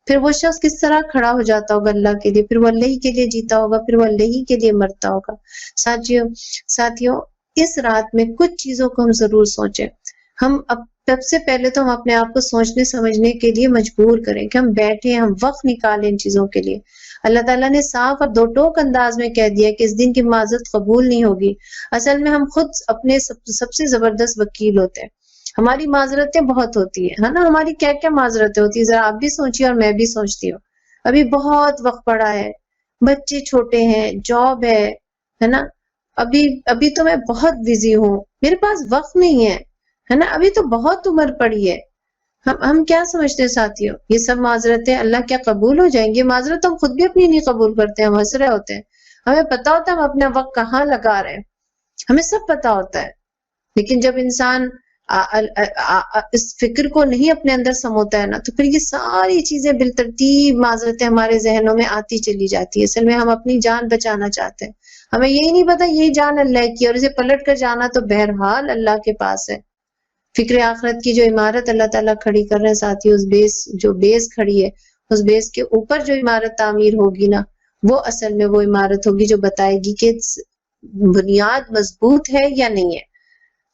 پھر وہ شخص کس طرح کھڑا ہو جاتا ہوگا اللہ کے لیے، پھر وہ اللہ ہی کے لیے جیتا ہوگا، پھر وہ اللہ ہی کے لیے مرتا ہوگا. ساتھیوں اس رات میں کچھ چیزوں کو ہم ضرور سوچیں. ہم سب سے پہلے تو ہم اپنے آپ کو سوچنے سمجھنے کے لیے مجبور کریں کہ ہم بیٹھیں، ہم وقت نکالیں ان چیزوں کے لیے. اللہ تعالیٰ نے صاف اور 2 ٹوک انداز میں کہہ دیا کہ اس دن کی معذرت قبول نہیں ہوگی. اصل میں ہم خود اپنے سب سے زبردست وکیل ہوتے ہیں. ہماری معذرتیں بہت ہوتی ہیں، ہے نا، ہماری کیا کیا معذرتیں ہوتی ہیں، ذرا آپ بھی سوچیے اور میں بھی سوچتی ہوں. ابھی بہت وقت پڑا ہے، بچے چھوٹے ہیں، جاب ہے نا، ابھی تو میں بہت بزی ہوں، میرے پاس وقت نہیں ہے نا، ابھی تو بہت عمر پڑی ہے. ہم کیا سمجھتے ہیں ساتھیوں، یہ سب معذرتیں اللہ کیا قبول ہو جائیں گی؟ معذرت ہم خود بھی اپنی نہیں قبول کرتے ہیں، ہم ہنس رہے ہوتے ہیں. ہمیں پتا ہوتا ہے ہم اپنا وقت کہاں لگا رہے ہیں، ہمیں سب پتا ہوتا ہے. لیکن جب انسان اس فکر کو نہیں اپنے اندر سموتا ہے نا، تو پھر یہ ساری چیزیں بالترتیب معذرتیں ہمارے ذہنوں میں آتی چلی جاتی ہے. اصل میں ہم اپنی جان بچانا چاہتے ہیں، ہمیں یہی نہیں پتا یہی جان اللہ کی، اور اسے پلٹ کر جانا تو بہرحال اللہ کے پاس ہے. فکر آخرت کی جو عمارت اللہ تعالیٰ کھڑی کر رہے ہیں ساتھی، اس بیس کھڑی ہے، اس بیس کے اوپر جو عمارت تعمیر ہوگی نا، وہ اصل میں وہ عمارت ہوگی جو بتائے گی کہ بنیاد مضبوط ہے یا نہیں ہے.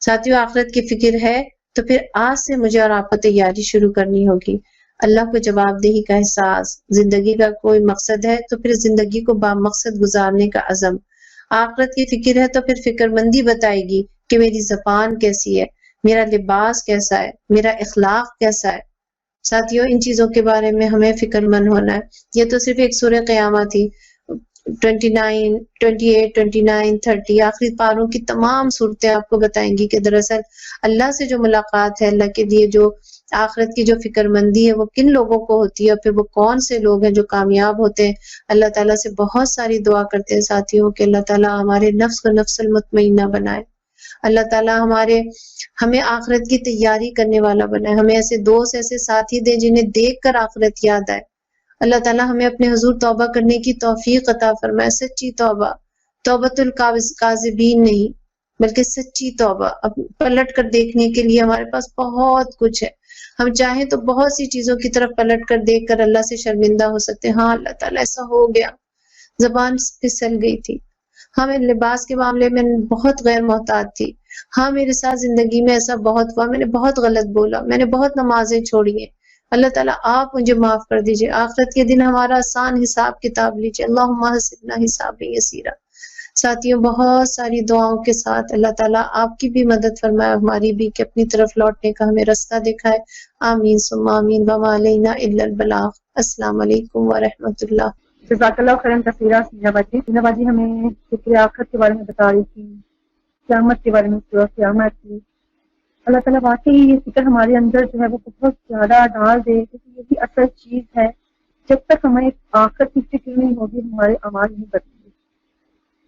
ساتھیوں، آخرت کی فکر ہے تو پھر آج سے مجھے اور آپ کو تیاری شروع کرنی ہوگی. اللہ کو جواب دہی کا احساس، زندگی کا کوئی مقصد ہے تو پھر زندگی کو با مقصد گزارنے کا عزم. آخرت کی فکر ہے تو پھر فکر مندی بتائے گی کہ میری زبان کیسی ہے، میرا لباس کیسا ہے، میرا اخلاق کیسا ہے. ساتھیوں، ان چیزوں کے بارے میں ہمیں فکر مند ہونا ہے. یہ تو صرف ایک سورہ قیامہ تھی، 29، 28، 29، 30 آخری پاروں کی تمام صورتیں آپ کو بتائیں گی کہ دراصل اللہ سے جو ملاقات ہے، اللہ کے لیے جو آخرت کی جو فکر مندی ہے وہ کن لوگوں کو ہوتی ہے، اور پھر وہ کون سے لوگ ہیں جو کامیاب ہوتے ہیں. اللہ تعالیٰ سے بہت ساری دعا کرتے ہیں ساتھیوں کہ اللہ تعالیٰ ہمارے نفس کو نفس المطمئنہ بنائے، اللہ تعالیٰ ہمیں آخرت کی تیاری کرنے والا بنائے، ہمیں ایسے دوست ایسے ساتھی دے جنہیں دیکھ کر آخرت یاد آئے. اللہ تعالیٰ ہمیں اپنے حضور توبہ کرنے کی توفیق عطا فرمائے، سچی توبہ، توبۃ الکاذبین نہیں بلکہ سچی توبہ. اب پلٹ کر دیکھنے کے لیے ہمارے پاس بہت کچھ ہے، ہم چاہیں تو بہت سی چیزوں کی طرف پلٹ کر دیکھ کر اللہ سے شرمندہ ہو سکتے ہیں. ہاں اللہ تعالیٰ ایسا ہو گیا، زبان پھسل گئی تھی، ہاں میں لباس کے معاملے میں بہت غیر محتاط تھی، ہاں میرے ساتھ زندگی میں ایسا بہت ہوا، میں نے بہت غلط بولا، میں نے بہت نمازیں چھوڑی ہیں. اللہ تعالیٰ آپ مجھے معاف کر دیجئے، آخرت کے دن ہمارا آسان حساب کتاب لیجئے. اللہم حسبنا حسابا یسیرا. ساتھیوں، بہت ساری دعاؤں کے ساتھ اللہ تعالیٰ آپ کی بھی مدد فرمائے، ہماری بھی، کہ اپنی طرف لوٹنے کا ہمیں رستہ دکھائے. آمین ثم آمین، وما علینا الا البلاغ. السلام علیکم ورحمۃ اللہ. جزاک اللہ خیرن کثیرہ. سینا باجی ہمیں فکر آخرت کے بارے میں بتا رہی تھی، قیامت کے بارے میں، سورہ قیامت کی. اللہ تعالیٰ واقعی یہ فکر ہمارے اندر جو ہے وہ بہت زیادہ ڈال دے، کیونکہ یہی اصل چیز ہے. جب تک ہمیں آخرت کی فکر نہیں ہوگی ہمارے اعمال نہیں بدلیں گے.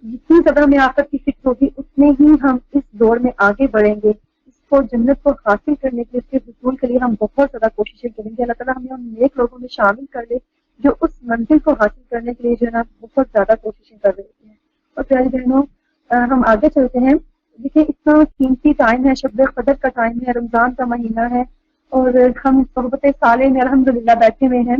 جتنی زیادہ ہمیں آخرت کی فکر ہوگی اتنے ہی ہم اس دور میں آگے بڑھیں گے. اس کو جنت کو حاصل کرنے کے، اس کے حصول کے لیے ہم بہت زیادہ کوششیں کریں گے. اللہ تعالیٰ ہمیں ان نیک لوگوں میں شامل کر لے جو اس منزل کو حاصل کرنے کے لیے جو ہے نا بہت زیادہ کوششیں کر رہے ہیں. اور پیاری بہنوں، ہم آگے چلتے ہیں. دیکھیں، اتنا قیمتی ٹائم ہے، شب قدر کا ٹائم ہے، رمضان کا مہینہ ہے، اور ہم صحبت صالح میں الحمدللہ بیٹھے ہوئے ہیں.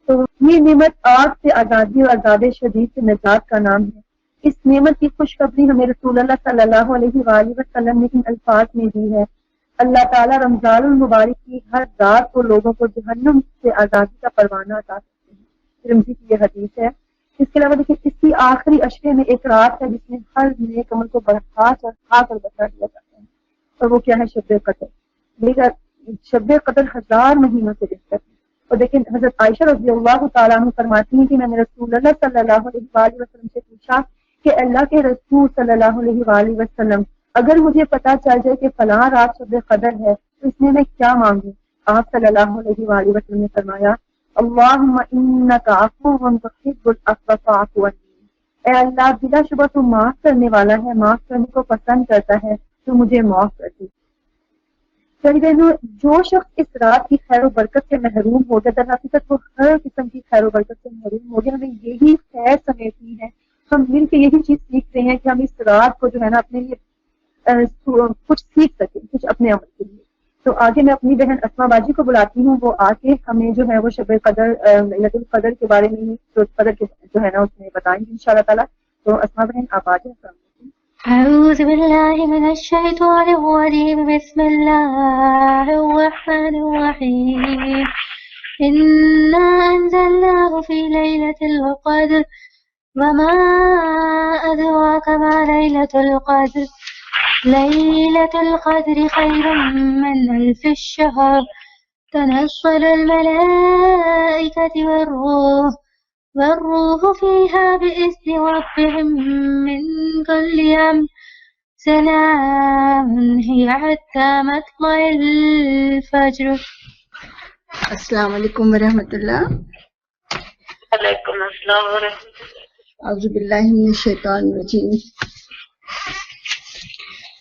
تو یہ نعمت آگ سے آزادی اور عذاب شدید سے نجات کا نام ہے. اس نعمت کی خوشخبری ہمیں رسول اللہ صلی اللہ علیہ وآلہ وسلم نے ان الفاظ میں دی ہے. اللہ تعالیٰ رمضان المبارک کی ہر رات کو لوگوں کو جہنم سے آزادی کا پروانہ عطا کرتے ہیں. ترمذی کی یہ حدیث ہے. اس کے علاوہ دیکھیں، اس کی آخری عشرے میں ایک رات ہے جس میں ہر نیک عمل کو بڑھا کر بتا دیا جاتا ہے، اور وہ کیا ہے؟ شب قدر. لیکن شب قدر 1000 مہینوں سے بہتر ہے. اور دیکھیں، حضرت عائشہ رضی اللہ تعالیٰ عنہ فرماتی ہیں کہ میں نے رسول اللہ صلی اللہ علیہ وآلہ وسلم سے پوچھا کہ اللہ کے رسول صلی اللہ علیہ وآلہ وسلم، اگر مجھے پتا چل جائے کہ فلاں رات شب قدر ہے تو اس میں کیا مانگوں؟ آپ صلی اللہ علیہ وآلہ وسلم نے فرمایا، اللہم انک عفو تحب العفو فاعف عنی. اے اللہ، بلا شبہ تو معاف کرنے والا ہے، معاف کرنے کو پسند کرتا ہے، تو مجھے معاف کر دی. چلی بہنوں، جو شخص اس رات کی خیر و برکت سے محروم ہو گیا، در حقیقت وہ ہر قسم کی خیر و برکت سے محروم ہو گیا. ہمیں یہی خیر سمیٹنی ہے. ہم مل کے یہی چیز سیکھ رہے ہیں کہ ہم اس رات کو جو ہے نا اپنے لیے کچھ سیکھ سکیں، کچھ اپنے عمل کے لیے. تو آگے میں اپنی بہن اسما باجی کو بلاتی ہوں، وہ آ کے ہمیں جو ہے وہ شب قدر، لیلۃ القدر کے بارے میں قدر کے جو ہے نا اس میں بتائیں گے انشاءاللہ تعالیٰ. تو اسما بہن آپ آ جائیں. السلام علیکم. أعوذ بالله من الشيطان الرجيم. بسم الله الرحمن الرحيم. إنا أنزلناه في ليلة القدر وما أدراك ما ليلة القدر ليلة القدر خير من 1000 شهر تنزل الملائكة والروح فيها بإذن ربهم من كل أمر سلام هي حتى مطلع الفجر. السلام علیکم ورحمۃ اللہ. وعلیکم السلام ورحمۃ اللہ. اعوذ باللہ من الشیطان الرجیم.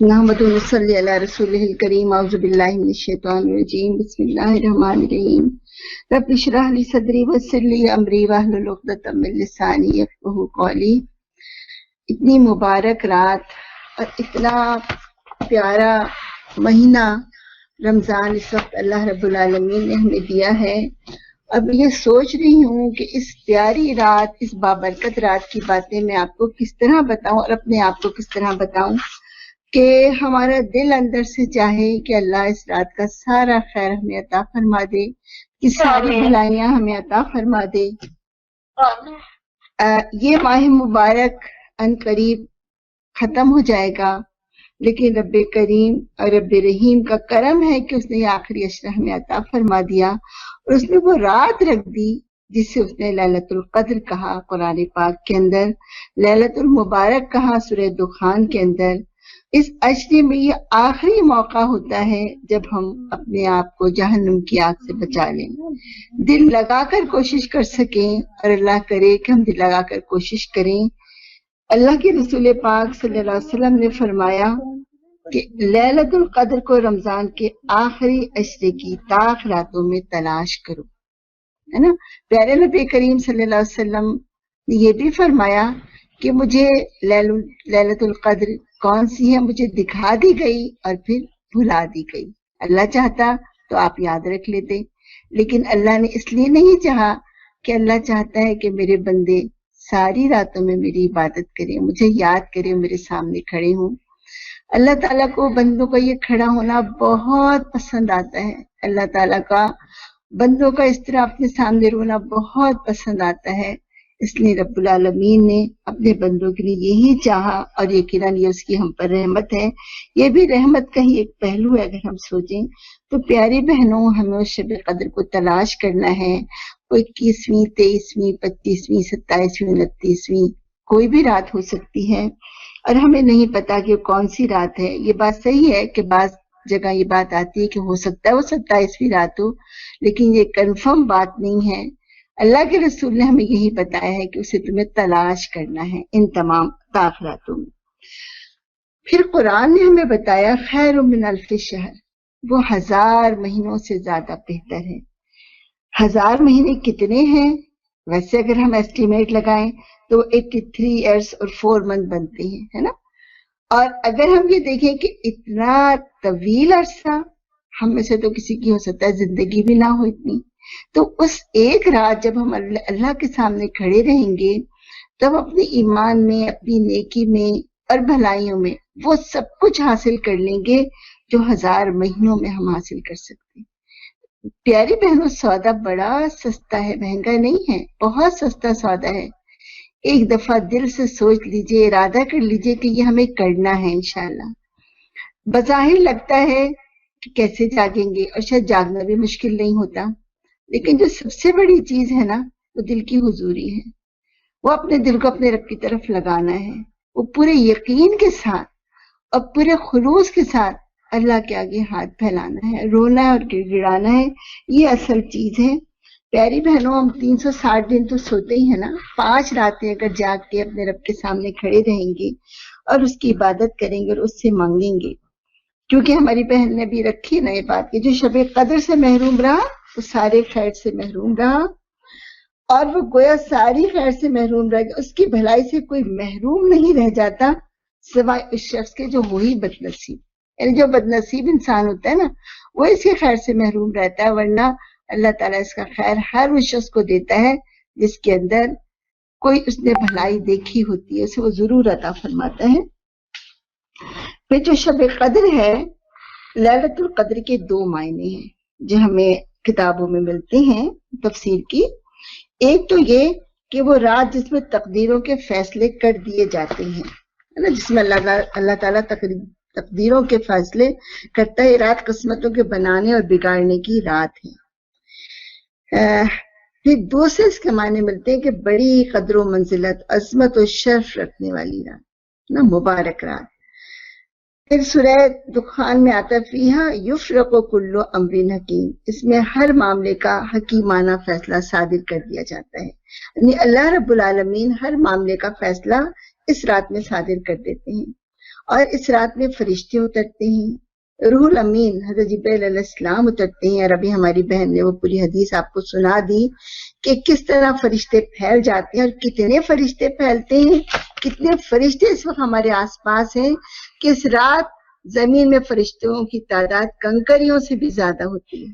نحمد و نصلی علی رسولہ الکریم. اعوذ باللہ من الشیطان الرجیم. بسم اللہ الرحمن الرحیم. رب اشرح لی صدری ویسر لی امری واحلل عقدۃ من لسانی یفقہوا قولی. اتنی مبارک رات اور اتنا پیارا مہینہ رمضان اس وقت اللہ رب العالمین نے ہمیں دیا ہے. اب یہ سوچ رہی ہوں کہ اس پیاری رات، اس بابرکت رات کی باتیں میں آپ کو کس طرح بتاؤں اور اپنے آپ کو کس طرح بتاؤں کہ ہمارا دل اندر سے چاہے کہ اللہ اس رات کا سارا خیر ہمیں عطا فرما دے، کہ ساری بھلائیاں ہمیں عطا فرما دے. یہ ماہ مبارک ان قریب ختم ہو جائے گا، لیکن رب کریم اور رب رحیم کا کرم ہے کہ اس نے یہ آخری عشرہ ہمیں عطا فرما دیا اور اس نے وہ رات رکھ دی جس سے اس نے لیلۃ القدر کہا قرآن پاک کے اندر، لیلۃ المبارک کہا سورہ دخان کے اندر. اس عشرے میں یہ آخری موقع ہوتا ہے جب ہم اپنے آپ کو جہنم کی آگ سے بچا لیں، دل لگا کر کوشش کر سکیں، اور اللہ کرے کہ ہم دل لگا کر کوشش کریں. اللہ کے رسول پاک صلی اللہ علیہ وسلم نے فرمایا کہ لیلۃ القدر کو رمضان کے آخری عشرے کی طاق راتوں میں تلاش کرو، ہے نا. پیارے نبی کریم صلی اللہ علیہ وسلم نے یہ بھی فرمایا کہ مجھے لیلۃ القدر کون سی ہے مجھے دکھا دی گئی اور پھر بھلا دی گئی. اللہ چاہتا تو آپ یاد رکھ لیتے، لیکن اللہ نے اس لیے نہیں چاہا کہ اللہ چاہتا ہے کہ میرے بندے ساری راتوں میں میری عبادت کریں، مجھے یاد کریں، میرے سامنے کھڑے ہوں. اللہ تعالیٰ کو بندوں کا یہ کھڑا ہونا بہت پسند آتا ہے. اللہ تعالیٰ کا بندوں کا اس طرح اپنے سامنے رونا بہت پسند آتا ہے. اس لیے رب العالمین نے اپنے بندوں کے لیے یہی چاہا، اور یقیناً یہ اس کی ہم پر رحمت ہے. یہ بھی رحمت کا ہی ایک پہلو ہے. اگر ہم سوچیں تو پیاری بہنوں، ہمیں اس شب قدر کو تلاش کرنا ہے. 21ویں 23ویں 25ویں 27ویں 29ویں کوئی بھی رات ہو سکتی ہے، اور ہمیں نہیں پتا کہ کون سی رات ہے. یہ بات صحیح ہے کہ بعض جگہ یہ بات آتی ہے کہ ہو سکتا ہے وہ 27ویں رات ہو، لیکن یہ کنفرم بات نہیں ہے. اللہ کے رسول نے ہمیں یہی بتایا ہے کہ اسے تمہیں تلاش کرنا ہے ان تمام طاق راتوں میں. پھر قرآن نے ہمیں بتایا خیر من 1000 شہر، وہ 1000 مہینوں سے زیادہ بہتر ہے. 1000 مہینے کتنے ہیں؟ ویسے اگر ہم ایسٹیمیٹ لگائیں تو 83 ایئرس اور 4 منتھ بنتے ہیں، ہے نا. اور اگر ہم یہ دیکھیں کہ اتنا طویل عرصہ ہم میں سے تو کسی کی ہو سکتا ہے زندگی بھی نہ ہو اتنی، تو اس ایک رات جب ہم اللہ کے سامنے کھڑے رہیں گے تب اپنے ایمان میں، اپنی نیکی میں اور بھلائیوں میں وہ سب کچھ حاصل کر لیں گے جو 1000 مہینوں میں ہم حاصل کر سکتے ہیں. پیاری بہنوں، سودا بڑا سستا ہے، مہنگا نہیں ہے، بہت سستا سودا ہے. ایک دفعہ دل سے سوچ لیجئے، ارادہ کر لیجئے کہ یہ ہمیں کرنا ہے انشاءاللہ. بظاہر لگتا ہے کہ کیسے جاگیں گے، اور شاید جاگنا بھی مشکل نہیں ہوتا، لیکن جو سب سے بڑی چیز ہے نا وہ دل کی حضوری ہے. وہ اپنے دل کو اپنے رب کی طرف لگانا ہے، وہ پورے یقین کے ساتھ اور پورے خلوص کے ساتھ اللہ کے آگے ہاتھ پھیلانا ہے، رونا ہے اور گڑ گڑانا ہے. یہ اصل چیز ہے. پیاری بہنوں، ہم 360 دن تو سوتے ہی ہیں نا. 5 راتیں اگر جاگ کے اپنے رب کے سامنے کھڑے رہیں گے اور اس کی عبادت کریں گے اور اس سے مانگیں گے، کیونکہ ہماری بہن نے بھی رکھی نا یہ بات کہ جو شب قدر سے محروم رہا وہ سارے خیر سے محروم رہا، اور وہ گویا ساری خیر سے محروم رہ گیا. اس کی بھلائی سے کوئی محروم نہیں رہ جاتا سوائے اس شخص کے جو وہی بد نصیب، یعنی جو بد نصیب انسان ہوتا ہے نا وہ اس کے خیر سے محروم رہتا ہے. ورنہ اللہ تعالیٰ اس کا خیر ہر اس شخص کو دیتا ہے جس کے اندر کوئی اس نے بھلائی دیکھی ہوتی ہے، اسے وہ ضرور عطا فرماتا ہے. پھر جو شب قدر ہے، لیلۃ القدر کے 2 معنی ہیں جو ہمیں کتابوں میں ملتے ہیں تفسیر کی. ایک تو یہ کہ وہ رات جس میں تقدیروں کے فیصلے کر دیے جاتے ہیں، جس میں اللہ تعالیٰ تقدیروں کے فیصلے کرتا ہے. یہ رات قسمتوں کے بنانے اور بگاڑنے کی رات ہے. پھر دوسرے اس کے معنی ملتے ہیں کہ بڑی قدر و منزلت، عظمت و شرف رکھنے والی رات نا، مبارک رات. پھر سورہ دخان میں آتا فیہا یفرق کل امر حکیم، اس میں ہر معاملے کا حکیمانہ فیصلہ صادر کر دیا جاتا ہے. یعنی اللہ رب العالمین ہر معاملے کا فیصلہ اس رات میں صادر کر دیتے ہیں. اور اس رات میں فرشتے اترتے ہیں، روح الامین حضرت جبریل علیہ السلام اترتے ہیں. اور ابھی ہماری بہن نے وہ پوری حدیث آپ کو سنا دی کہ کس طرح فرشتے پھیل جاتے ہیں اور کتنے فرشتے پھیلتے ہیں، کتنے فرشتے اس وقت ہمارے آس پاس ہیں کہ اس رات زمین میں فرشتوں کی تعداد کنکریوں سے بھی زیادہ ہوتی ہے.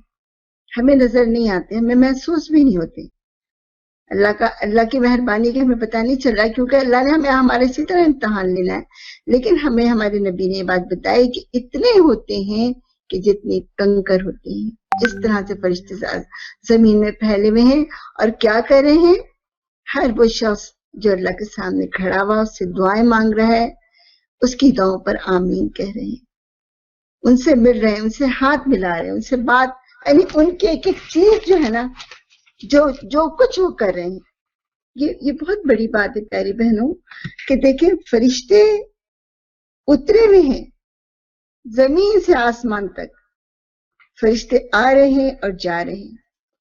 ہمیں نظر نہیں آتے، ہمیں محسوس بھی نہیں ہوتے. اللہ کی مہربانی کے ہمیں پتہ نہیں چل رہا کیونکہ اللہ نے ہمیں ہمارے اسی طرح امتحان لینا ہے. لیکن ہمیں ہمارے نبی نے یہ بات بتائی کہ اتنے ہوتے ہیں کہ جتنے کنکر ہوتے ہیں. اس طرح سے فرشتے زمین میں پھیلے ہوئے ہیں. اور کیا کر رہے ہیں؟ ہر وہ شخص جو اللہ کے سامنے کھڑا ہوا اس سے دعائیں مانگ رہا ہے، اس کی دعاؤں پر آمین کہہ رہے ہیں، ان سے مل رہے ہیں، ان سے ہاتھ ملا رہے ہیں، ان سے بات، یعنی ان کی ایک ایک چیز جو ہے نا، جو کچھ وہ کر رہے ہیں. یہ بہت بڑی بات ہے پیاری بہنوں کہ دیکھیں فرشتے اترے ہوئے ہیں زمین سے آسمان تک. فرشتے آ رہے ہیں اور جا رہے ہیں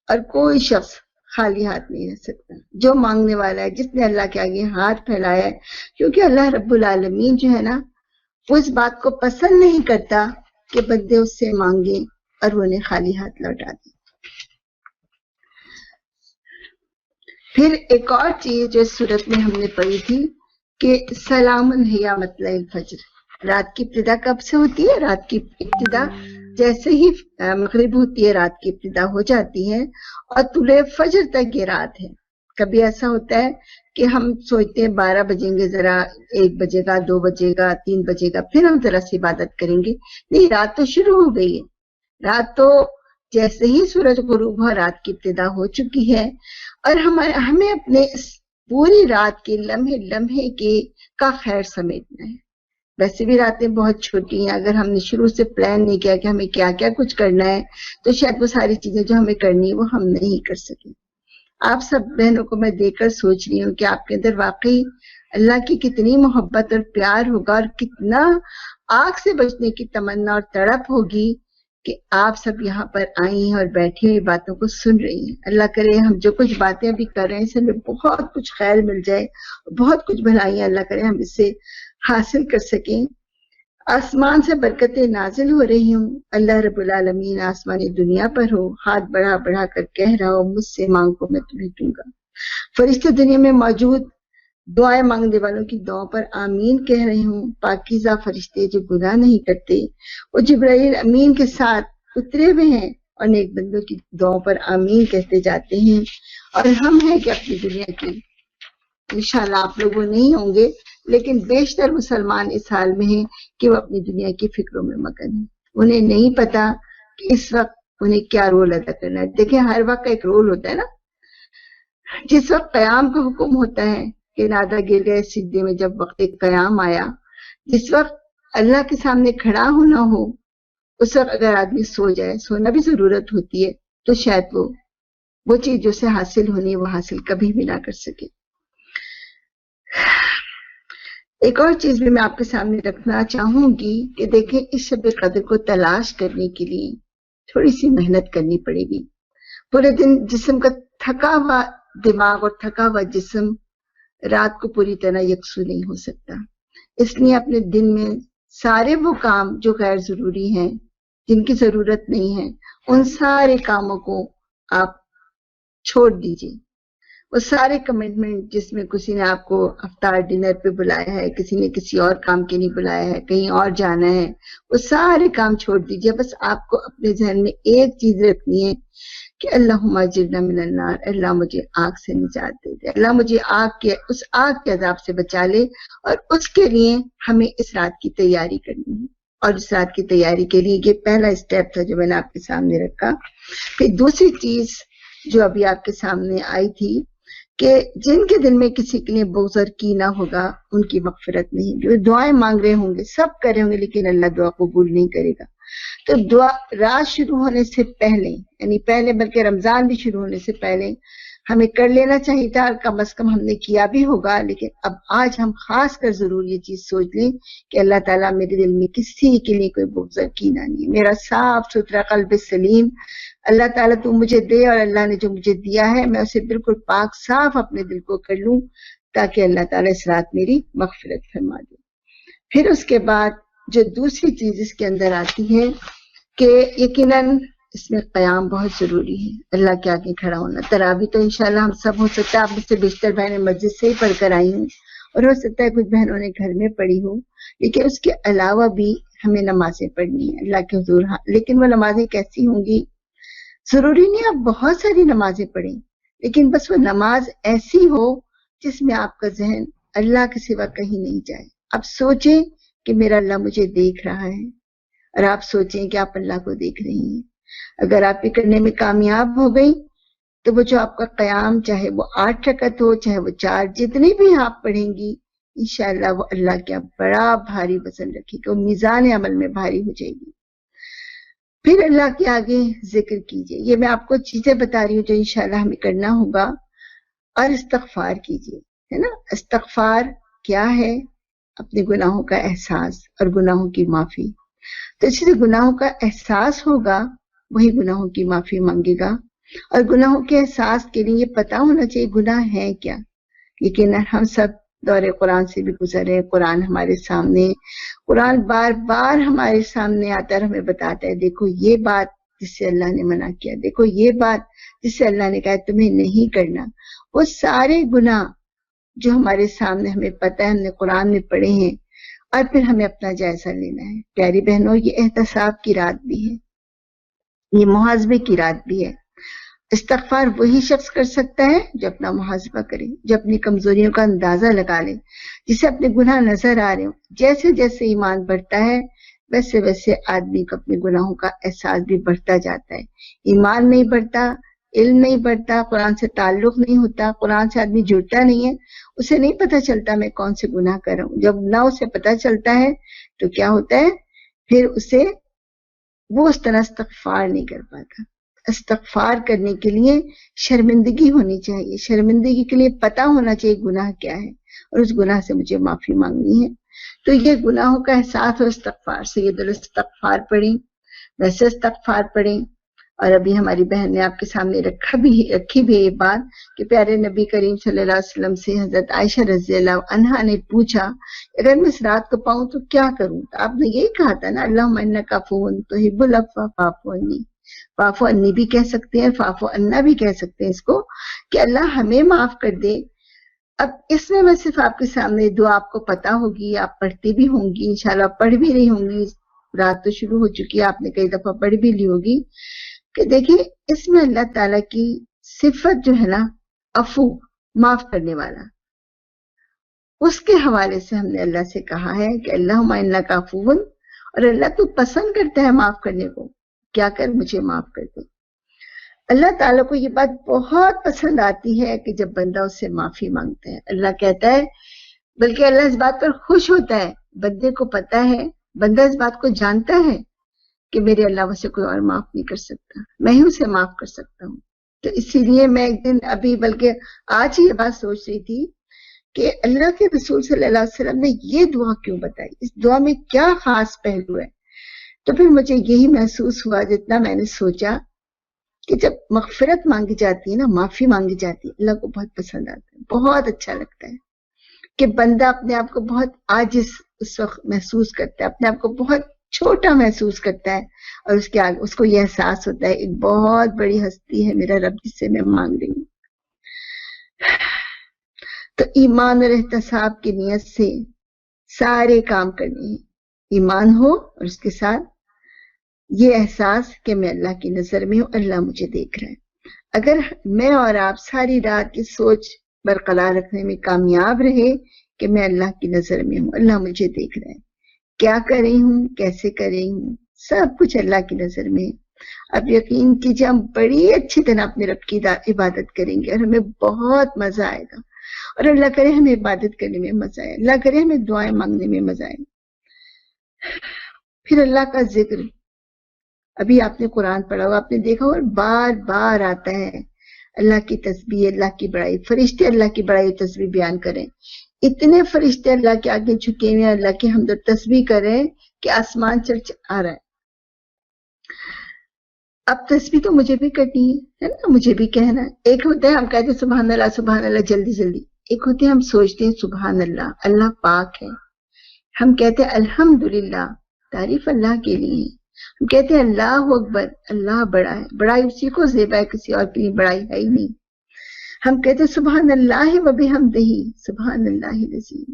اور کوئی شخص خالی ہاتھ نہیں رہ سکتا. جو مانگنے والا ہے، جس نے اللہ کے آگے ہاتھ پھیلایا ہے، کیونکہ اللہ رب العالمین جو ہے نا وہ اس بات کو پسند نہیں کرتا کہ بندے اس سے مانگیں اور وہ انہیں خالی ہاتھ لوٹا دیں. پھر ایک اور چیز جو اس صورت میں ہم نے پڑھی تھی کہ سلام ہی مطلع الفجر، رات کی ابتدا کب سے ہوتی ہے؟ رات کی ابتدا جیسے ہی مغرب ہوتی ہے رات کی ابتدا ہو جاتی ہے اور طلوع فجر تک یہ رات ہے. کبھی ایسا ہوتا ہے کہ ہم سوچتے ہیں 12 بجیں گے، ذرا 1 بجے گا، 2 بجے گا، 3 بجے گا، پھر ہم ذرا سی عبادت کریں گے. نہیں، رات تو شروع ہو گئی ہے. رات تو جیسے ہی سورج غروب ہوا رات کی ابتدا ہو چکی ہے. اور ہمیں اپنے اس پوری رات کے لمحے لمحے کا خیر سمیٹنا ہے. ویسے بھی راتیں بہت چھوٹی ہیں، اگر ہم نے شروع سے پلان نہیں کیا کہ ہمیں کیا کیا کچھ کرنا ہے تو شاید وہ ساری چیزیں جو ہمیں کرنی ہے وہ ہم نہیں کر سکیں. آپ سب بہنوں کو میں دیکھ کر سوچ رہی ہوں کہ آپ کے اندر واقعی اللہ کی کتنی محبت اور پیار ہوگا اور کتنا آگ سے بچنے کی تمنا اور تڑپ ہوگی کہ آپ سب یہاں پر آئی ہیں اور بیٹھی ہوئی باتوں کو سن رہی ہیں. اللہ کرے ہم جو کچھ باتیں ابھی کر رہے ہیں اس سے ہمیں بہت کچھ خیر مل جائے، بہت کچھ بھلائیاں اللہ کرے ہم اس سے حاصل کر سکیں. آسمان سے برکتیں نازل ہو رہی ہوں، اللہ رب العالمین آسمانی دنیا پر ہو، ہاتھ بڑھا بڑھا کر کہہ رہا ہو مجھ سے مانگو میں تمہیں دوں گا. فرشتے دنیا میں موجود دعائیں مانگنے والوں کی دعاؤں پر آمین کہہ رہے ہوں. پاکیزہ فرشتے جو گناہ نہیں کرتے وہ جبرائیل امین کے ساتھ اترے ہوئے ہیں اور نیک بندوں کی دعاؤں پر آمین کہتے جاتے ہیں. اور ہم ہیں کہ اپنی دنیا کی، انشاءاللہ آپ لوگ وہ نہیں ہوں گے لیکن بیشتر مسلمان اس حال میں ہیں کہ وہ اپنی دنیا کی فکروں میں مگن ہیں. انہیں نہیں پتا کہ اس وقت انہیں کیا رول ادا کرنا ہے. دیکھیں ہر وقت کا ایک رول ہوتا ہے نا. جس وقت قیام کا حکم ہوتا ہے کہ نادا گر گئے سجدے میں، جب وقت قیام آیا، جس وقت اللہ کے سامنے کھڑا ہونا ہو اس وقت اگر آدمی سو جائے، سونا بھی ضرورت ہوتی ہے، تو شاید وہ چیز جو سے حاصل ہونی ہے وہ حاصل کبھی بھی نہ کر سکے. ایک اور چیز بھی میں آپ کے سامنے رکھنا چاہوں گی کہ دیکھیں اس شب قدر کو تلاش کرنے کے لیے تھوڑی سی محنت کرنی پڑے گی. پورے دن جسم کا تھکا ہوا دماغ اور تھکا ہوا جسم رات کو پوری طرح یکسو نہیں ہو سکتا. اس لیے اپنے دن میں سارے وہ کام جو غیر ضروری ہیں، جن کی ضرورت نہیں ہے، ان سارے کاموں کو آپ چھوڑ دیجیے. وہ سارے کمٹمنٹ جس میں کسی نے آپ کو افطار ڈنر پہ بلایا ہے، کسی نے کسی اور کام کے لیے بلایا ہے، کہیں اور جانا ہے، وہ سارے کام چھوڑ دیجیے. بس آپ کو اپنے ذہن میں ایک چیز رکھنی ہے کہ اللہم اجرنا من النار، اللہ مجھے آگ سے نجات دے دے، اللہ مجھے اس آگ کے عذاب سے بچا لے. اور اس کے لیے ہمیں اس رات کی تیاری کرنی ہے. اور اس رات کی تیاری کے لیے یہ پہلا اسٹیپ تھا جو میں نے آپ کے سامنے رکھا. پھر دوسری چیز جو ابھی آپ کے سامنے آئی تھی کہ جن کے دل میں کسی کے لیے بغض اور کینہ ہوگا ان کی مغفرت نہیں، جو دعائیں مانگ رہے ہوں گے سب کر رہے ہوں گے لیکن اللہ دعا قبول نہیں کرے گا. تو دعا رات شروع ہونے سے پہلے، یعنی پہلے بلکہ رمضان بھی شروع ہونے سے پہلے ہمیں کر لینا چاہیے تھا، اور کم از کم ہم نے کیا بھی ہوگا. لیکن اب آج ہم خاص کر ضرور یہ چیز سوچ لیں کہ اللہ تعالیٰ میرے دل میں کسی کے لیے کوئی بغض اور کینہ نہیں، میرا صاف ستھرا قلب سلیم اللہ تعالیٰ تو مجھے دے، اور اللہ نے جو مجھے دیا ہے میں اسے بالکل پاک صاف اپنے دل کو کر لوں تاکہ اللہ تعالیٰ اس رات میری مغفرت فرما دے. پھر اس کے بعد جو دوسری چیز اس کے اندر آتی ہے کہ یقیناً اس میں قیام بہت ضروری ہے، اللہ کے آگے کھڑا ہونا. تراویح تو انشاءاللہ ہم سب، ہو سکتا ہے آپ مجھ سے بیشتر بہنیں مسجد سے ہی پڑھ کر آئی ہوں، اور ہو سکتا ہے کچھ بہنوں نے گھر میں پڑھی ہو، لیکن اس کے علاوہ بھی ہمیں نمازیں پڑھنی ہیں اللہ کے حضور. لیکن وہ نمازیں کیسی ہوں گی؟ ضروری نہیں آپ بہت ساری نمازیں پڑھیں، لیکن بس وہ نماز ایسی ہو جس میں آپ کا ذہن اللہ کے سوا کہیں نہیں جائے. آپ سوچیں کہ میرا اللہ مجھے دیکھ رہا ہے، اور آپ سوچیں کہ آپ اللہ کو دیکھ رہی ہیں. اگر آپ یہ کرنے میں کامیاب ہو گئی تو وہ جو آپ کا قیام، چاہے وہ 8 رکعت ہو چاہے وہ 4، جتنی بھی آپ پڑھیں گی انشاءاللہ وہ اللہ کے بڑا بھاری وزن رکھے گا، وہ میزان عمل میں بھاری ہو جائے گی. پھر اللہ کے آگے ذکر کیجئے. یہ میں آپ کو چیزیں بتا رہی ہوں جو انشاءاللہ ہمیں کرنا ہوگا. اور استغفار کیجئے، ہے نا. استغفار کیا ہے؟ اپنے گناہوں کا احساس اور گناہوں کی معافی. تو اس لیے گناہوں کا احساس ہوگا وہی گناہوں کی معافی مانگے گا. اور گناہوں کے احساس کے لیے یہ پتا ہونا چاہیے گناہ ہے کیا. یقیناً ہم سب دور قرآن سے بھی گزرے، قرآن ہمارے سامنے، قرآن بار بار ہمارے سامنے آتا ہے، ہمیں بتاتا ہے دیکھو یہ بات جس سے اللہ نے منع کیا، دیکھو یہ بات جس سے اللہ نے کہا تمہیں نہیں کرنا. وہ سارے گناہ جو ہمارے سامنے ہمیں پتہ ہے، ہم نے قرآن میں پڑھے ہیں، اور پھر ہمیں اپنا جائزہ لینا ہے. پیاری بہنوں، یہ احتساب کی رات بھی ہے، یہ محاسبے کی رات بھی ہے. استغفار وہی شخص کر سکتا ہے جو اپنا محاسبہ کرے، جو اپنی کمزوریوں کا اندازہ لگا لے، جسے اپنے گناہ نظر آ رہے ہوں. جیسے جیسے ایمان بڑھتا ہے ویسے ویسے آدمی کو اپنے گناہوں کا احساس بھی بڑھتا جاتا ہے. ایمان نہیں بڑھتا، علم نہیں بڑھتا، قرآن سے تعلق نہیں ہوتا، قرآن سے آدمی جڑتا نہیں ہے، اسے نہیں پتہ چلتا میں کون سے گناہ کر رہا ہوں. جب نہ اسے پتہ چلتا ہے تو کیا ہوتا ہے، پھر اسے وہ اس طرح استغفار نہیں کر پاتا. استغفار کرنے کے لیے شرمندگی ہونی چاہیے، شرمندگی کے لیے پتہ ہونا چاہیے گناہ کیا ہے اور اس گناہ سے مجھے معافی مانگنی ہے. تو یہ گناہوں کا احساس اور استغفار سے یہ استغفار پڑھیں، ویسے استغفار پڑھیں. اور ابھی ہماری بہن نے آپ کے سامنے رکھی بھی یہ بات کہ پیارے نبی کریم صلی اللہ علیہ وسلم سے حضرت عائشہ رضی اللہ عنہا نے پوچھا اگر میں اس رات کو پاؤں تو کیا کروں؟ تو آپ نے یہی کہا تھا نا، اللہم انک عفو تحب العفو فاعف عنی. فاعف عنی بھی کہہ سکتے ہیں، فاعف عنا بھی کہہ سکتے ہیں اس کو، کہ اللہ ہمیں معاف کر دے. اب اس میں میں صرف آپ کے سامنے دعا آپ کو پتا ہوگی، آپ پڑھتی بھی ہوں گی، انشاءاللہ پڑھ بھی رہی ہوں گی. رات تو شروع ہو چکی ہے، آپ نے کئی دفعہ پڑھ بھی لی ہوگی کہ دیکھیں اس میں اللہ تعالیٰ کی صفت جو ہے نا عفو، معاف کرنے والا، اس کے حوالے سے ہم نے اللہ سے کہا ہے کہ اللہم انک عفو، اور اللہ تو پسند کرتا ہے معاف کرنے کو، کیا کر مجھے معاف کر دے. اللہ تعالیٰ کو یہ بات بہت پسند آتی ہے کہ جب بندہ اس سے معافی مانگتا ہے. اللہ کہتا ہے، بلکہ اللہ اس بات پر خوش ہوتا ہے، بندے کو پتا ہے، بندہ اس بات کو جانتا ہے کہ میرے علاوہ سے کوئی اور معاف نہیں کر سکتا، میں ہی اسے معاف کر سکتا ہوں. تو اسی لیے میں ایک دن ابھی بلکہ آج ہی یہ بات سوچ رہی تھی کہ اللہ کے رسول صلی اللہ علیہ وسلم نے یہ دعا کیوں بتائی، اس دعا میں کیا خاص پہلو ہے. تو پھر مجھے یہی محسوس ہوا جتنا میں نے سوچا کہ جب مغفرت مانگی جاتی ہے نا، معافی مانگی جاتی ہے، اللہ کو بہت پسند آتا ہے، بہت اچھا لگتا ہے کہ بندہ اپنے آپ کو بہت عاجز اس وقت محسوس کرتا ہے، اپنے آپ کو بہت چھوٹا محسوس کرتا ہے، اور اس کے آگے اس کو یہ احساس ہوتا ہے ایک بہت بڑی ہستی ہے میرا رب جس سے میں مانگ رہی ہوں. تو ایمان اور احتساب کی نیت سے سارے کام کرنے ہیں. ایمان ہو اور اس کے ساتھ یہ احساس کہ میں اللہ کی نظر میں ہوں، اللہ مجھے دیکھ رہا ہے. اگر میں اور آپ ساری رات کی سوچ برقرار رکھنے میں کامیاب رہے کہ میں اللہ کی نظر میں ہوں، اللہ مجھے دیکھ رہا ہے، کیا کر رہی ہوں، کیسے کر رہی ہوں، سب کچھ اللہ کی نظر میں ہے. اب یقین کیجیے ہم بڑی اچھی طرح اپنے رب کی عبادت کریں گے اور ہمیں بہت مزہ آئے گا. اور اللہ کرے ہمیں عبادت کرنے میں مزہ آئے, اللہ کرے ہمیں دعائیں مانگنے میں مزہ آئے. پھر اللہ کا ذکر, ابھی آپ نے قرآن پڑھا ہوا, آپ نے دیکھا اور بار بار آتا ہے اللہ کی تسبیح, اللہ کی بڑائی. فرشتے اللہ کی بڑائی و تسبیح بیان کریں. اتنے فرشتے اللہ کے آگے جھکے ہوئے, اللہ کی حمد و تسبیح کریں کہ آسمان چرچ آ رہا ہے. اب تسبیح تو مجھے بھی کرنی ہے نا, مجھے بھی کہنا ہے. ایک ہوتا ہے ہم کہتے ہیں سبحان اللہ جلدی جلدی, ایک ہوتے ہیں ہم سوچتے ہیں سبحان اللہ, اللہ پاک ہے. ہم کہتے ہیں الحمدللہ, تعریف اللہ کے لیے. ہم کہتے ہیں اللہ اکبر, اللہ بڑا ہے, بڑائی اسی کو زیبا ہے, کسی اور کے لیے بڑائی ہے ہی نہیں. ہم کہتے ہیں سبحان اللہ و بحمدہ, سبحان اللہ العظیم.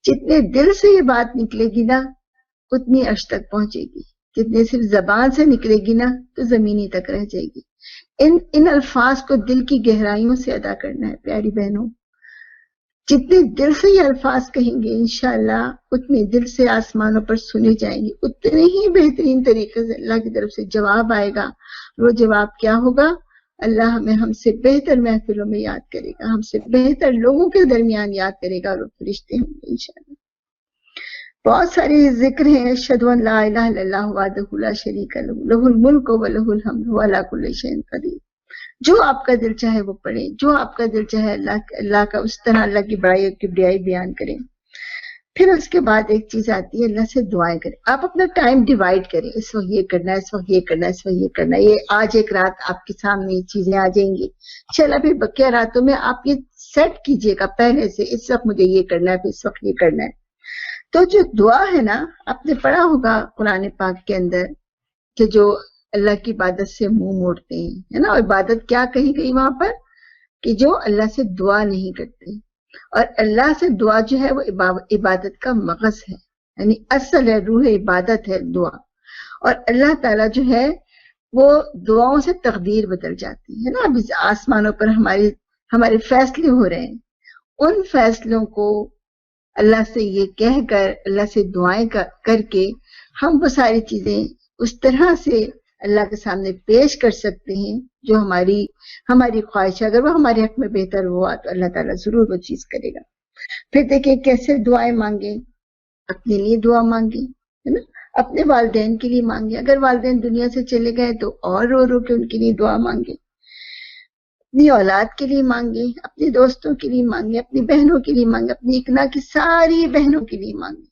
جتنے دل سے یہ بات نکلے گی نا اتنی عرش تک پہنچے گی, جتنے صرف زبان سے نکلے گی نا تو زمینی تک رہ جائے گی. ان الفاظ کو دل کی گہرائیوں سے ادا کرنا ہے پیاری بہنوں. جتنے دل سے یہ الفاظ کہیں گے انشاءاللہ اتنے دل سے آسمانوں پر سنے جائیں گے, اتنے ہی بہترین طریقے سے اللہ کی طرف سے جواب آئے گا. وہ جواب کیا ہوگا؟ اللہ ہمیں ہم سے بہتر محفلوں میں یاد کرے گا, ہم سے بہتر لوگوں کے درمیان یاد کرے گا, اور وہ فرشتے ہوں گے انشاءاللہ. بہت سارے ذکر ہیں. اشہد ان لا الہ الا اللہ وحدہ لا شریک لہ لہ الملک و لہ الحمد وہو علی کل شیء قدیر. جو آپ کا دل چاہے وہ پڑھیں, جو آپ کا دل چاہے اللہ کا اس طرح اللہ کی بڑائی اور کبریائی بیان کریں. پھر اس کے بعد ایک چیز آتی ہے, اللہ سے دعائیں کریں. آپ اپنا ٹائم ڈیوائڈ کریں, اس وقت یہ کرنا ہے, اس وقت یہ کرنا ہے, اس وقت یہ کرنا ہے. یہ آج ایک رات آپ کے سامنے یہ چیزیں آ جائیں گی, چلا پھر بقیہ راتوں میں آپ یہ سیٹ کیجئے گا پہلے سے, اس وقت مجھے یہ کرنا ہے, پھر اس وقت یہ کرنا ہے. تو جو دعا ہے نا, آپ نے پڑھا ہوگا قرآن پاک کے اندر کہ جو اللہ کی عبادت سے منہ موڑتے ہیں, ہے نا. اور عبادت کیا کہی گئی وہاں پر کہ جو اللہ سے دعا نہیں کرتے. اور اللہ سے دعا جو ہے وہ عبادت کا مغز ہے, یعنی اصل ہے, روح عبادت ہے دعا. اور اللہ تعالیٰ جو ہے وہ دعاؤں سے تقدیر بدل جاتی ہے نا. اب آسمانوں پر ہمارے فیصلے ہو رہے ہیں, ان فیصلوں کو اللہ سے یہ کہہ کر, اللہ سے دعائیں کر کے ہم وہ ساری چیزیں اس طرح سے اللہ کے سامنے پیش کر سکتے ہیں جو ہماری خواہش ہے. اگر وہ ہمارے حق میں بہتر ہوا تو اللہ تعالیٰ ضرور وہ چیز کرے گا. پھر دیکھیں کیسے دعائیں مانگیں. اپنے لیے دعا مانگیں, ہے نا, اپنے والدین کے لیے مانگیں. اگر والدین دنیا سے چلے گئے تو اور رو رو کے ان کے لیے دعا مانگیں. اپنی اولاد کے لیے مانگیں, اپنے دوستوں کے لیے مانگیں, اپنی بہنوں کے لیے مانگیں, اپنی اکنا کی ساری بہنوں کے لیے مانگیں.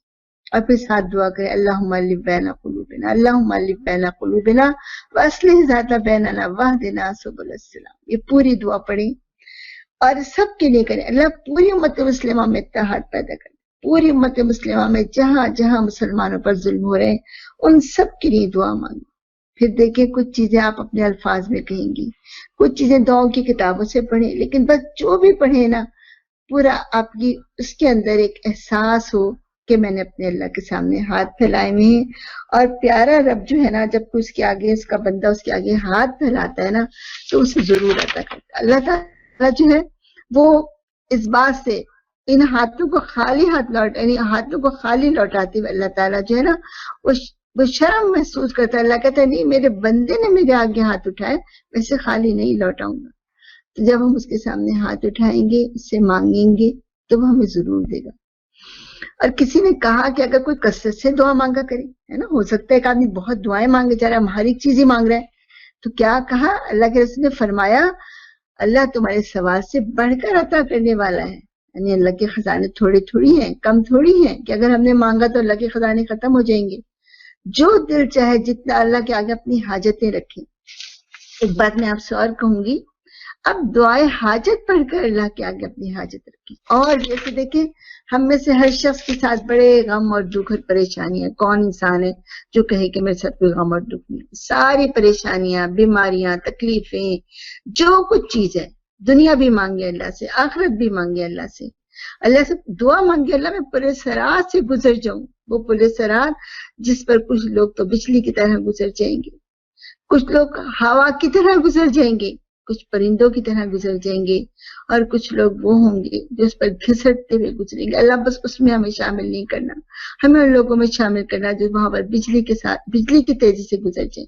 اور پھر ساتھ دعا کریں, اللہم الف بین قلوبنا, اللہم الف بین قلوبنا واصلح ذات بیننا واہدنا سبل السلام. یہ پوری دعا پڑھیں اور سب کے لیے کریں. اللہ پوری امت مسلمہ میں اتحاد پیدا کریں. پوری امت مسلمہ میں جہاں جہاں مسلمانوں پر ظلم ہو رہے ہیں ان سب کے لیے دعا مانگیں. پھر دیکھیں کچھ چیزیں آپ اپنے الفاظ میں کہیں گی, کچھ چیزیں دعاؤں کی کتابوں سے پڑھیں, لیکن بس جو بھی پڑھیں نا پورا آپ کی اس کے اندر ایک احساس ہو کہ میں نے اپنے اللہ کے سامنے ہاتھ پھیلائے ہوئے ہیں. اور پیارا رب جو ہے نا, جب کوئی اس کے آگے, اس کا بندہ اس کے آگے ہاتھ پھیلاتا ہے نا تو اسے ضرور عطا کرتا ہے. اللہ تعالیٰ جو ہے وہ اس بات سے ان ہاتھوں کو خالی یعنی ہاتھوں کو خالی لوٹاتے ہوئے اللہ تعالیٰ جو ہے نا وہ شرم محسوس کرتا ہے. اللہ کہتا ہے نہیں, میرے بندے نے میرے آگے ہاتھ اٹھائے, ویسے خالی نہیں لوٹاؤں گا. تو جب ہم اس کے سامنے ہاتھ اٹھائیں گے, اس سے مانگیں گے تو وہ ہمیں ضرور دے گا. اور کسی نے کہا کہ اگر کوئی کثرت سے دعا مانگا کرے, ہے نا, ہو سکتا ہے کہ آدمی بہت دعائیں مانگے جا رہا ہے, ہم ہر ایک چیز ہی مانگ رہے ہیں, تو کیا کہا اللہ کے رسول نے فرمایا اللہ تمہارے سوال سے بڑھ کر عطا کرنے والا ہے. یعنی اللہ کے خزانے تھوڑی ہیں, کم تھوڑی ہیں کہ اگر ہم نے مانگا تو اللہ کے خزانے ختم ہو جائیں گے. جو دل چاہے جتنا اللہ کے آگے اپنی حاجتیں رکھیں. ایک بات میں آپ سے اور کہوں گی, اب دعائے حاجت پڑھ کر اللہ کے آگے اپنی حاجت رکھیں. اور جیسے دیکھیں ہم میں سے ہر شخص کے ساتھ بڑے غم اور دکھ اور پریشانیاں, کون انسان ہے جو کہے کہ میرے ساتھ کوئی غم اور دکھ نہیں. ساری پریشانیاں, بیماریاں, تکلیفیں, جو کچھ چیز ہے, دنیا بھی مانگے اللہ سے, آخرت بھی مانگے اللہ سے. اللہ سے دعا مانگے اللہ میں پورے سرات سے گزر جاؤں. وہ پورے سرات جس پر کچھ لوگ تو بجلی کی طرح گزر جائیں گے, کچھ لوگ ہوا کی طرح گزر جائیں گے, کچھ پرندوں کی طرح گزر جائیں گے, اور کچھ لوگ وہ ہوں گے جو اس پر گھسٹتے ہوئے گزریں گے. اللہ بس اس میں ہمیں شامل نہیں کرنا, ہمیں ان لوگوں میں شامل کرنا جو وہاں پر بجلی کے ساتھ, بجلی کی تیزی سے گزر جائیں.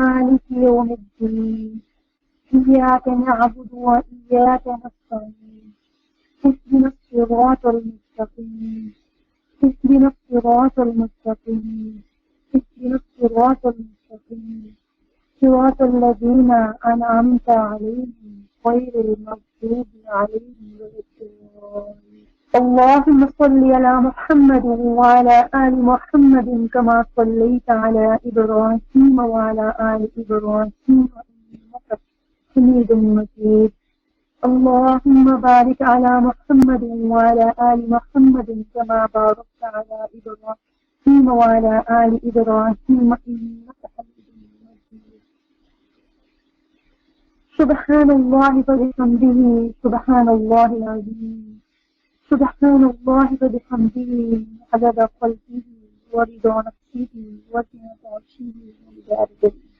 مالك يوم الدين إياك نعبد وإياك نستعين اهدنا الصراط المستقيم اهدنا الصراط المستقيم اهدنا الصراط المستقيم صراط الذين أنعمت عليهم غير المغضوب عليهم ولا الضالين. اللهم صل على محمد وعلى آل محمد كما صليت على إبراهيم وعلى آل إبراهيم إنك حميد مجيد. اللهم بارك على محمد وعلى آل محمد كما باركت على إبراهيم وعلى آل إبراهيم إنك حميد مجيد. سبحان الله وبحمده سبحان الله العظيم. سبحان الله وبحمده عدد خلقه ورضا نفسه وزنة عرشه ومداد كلماته.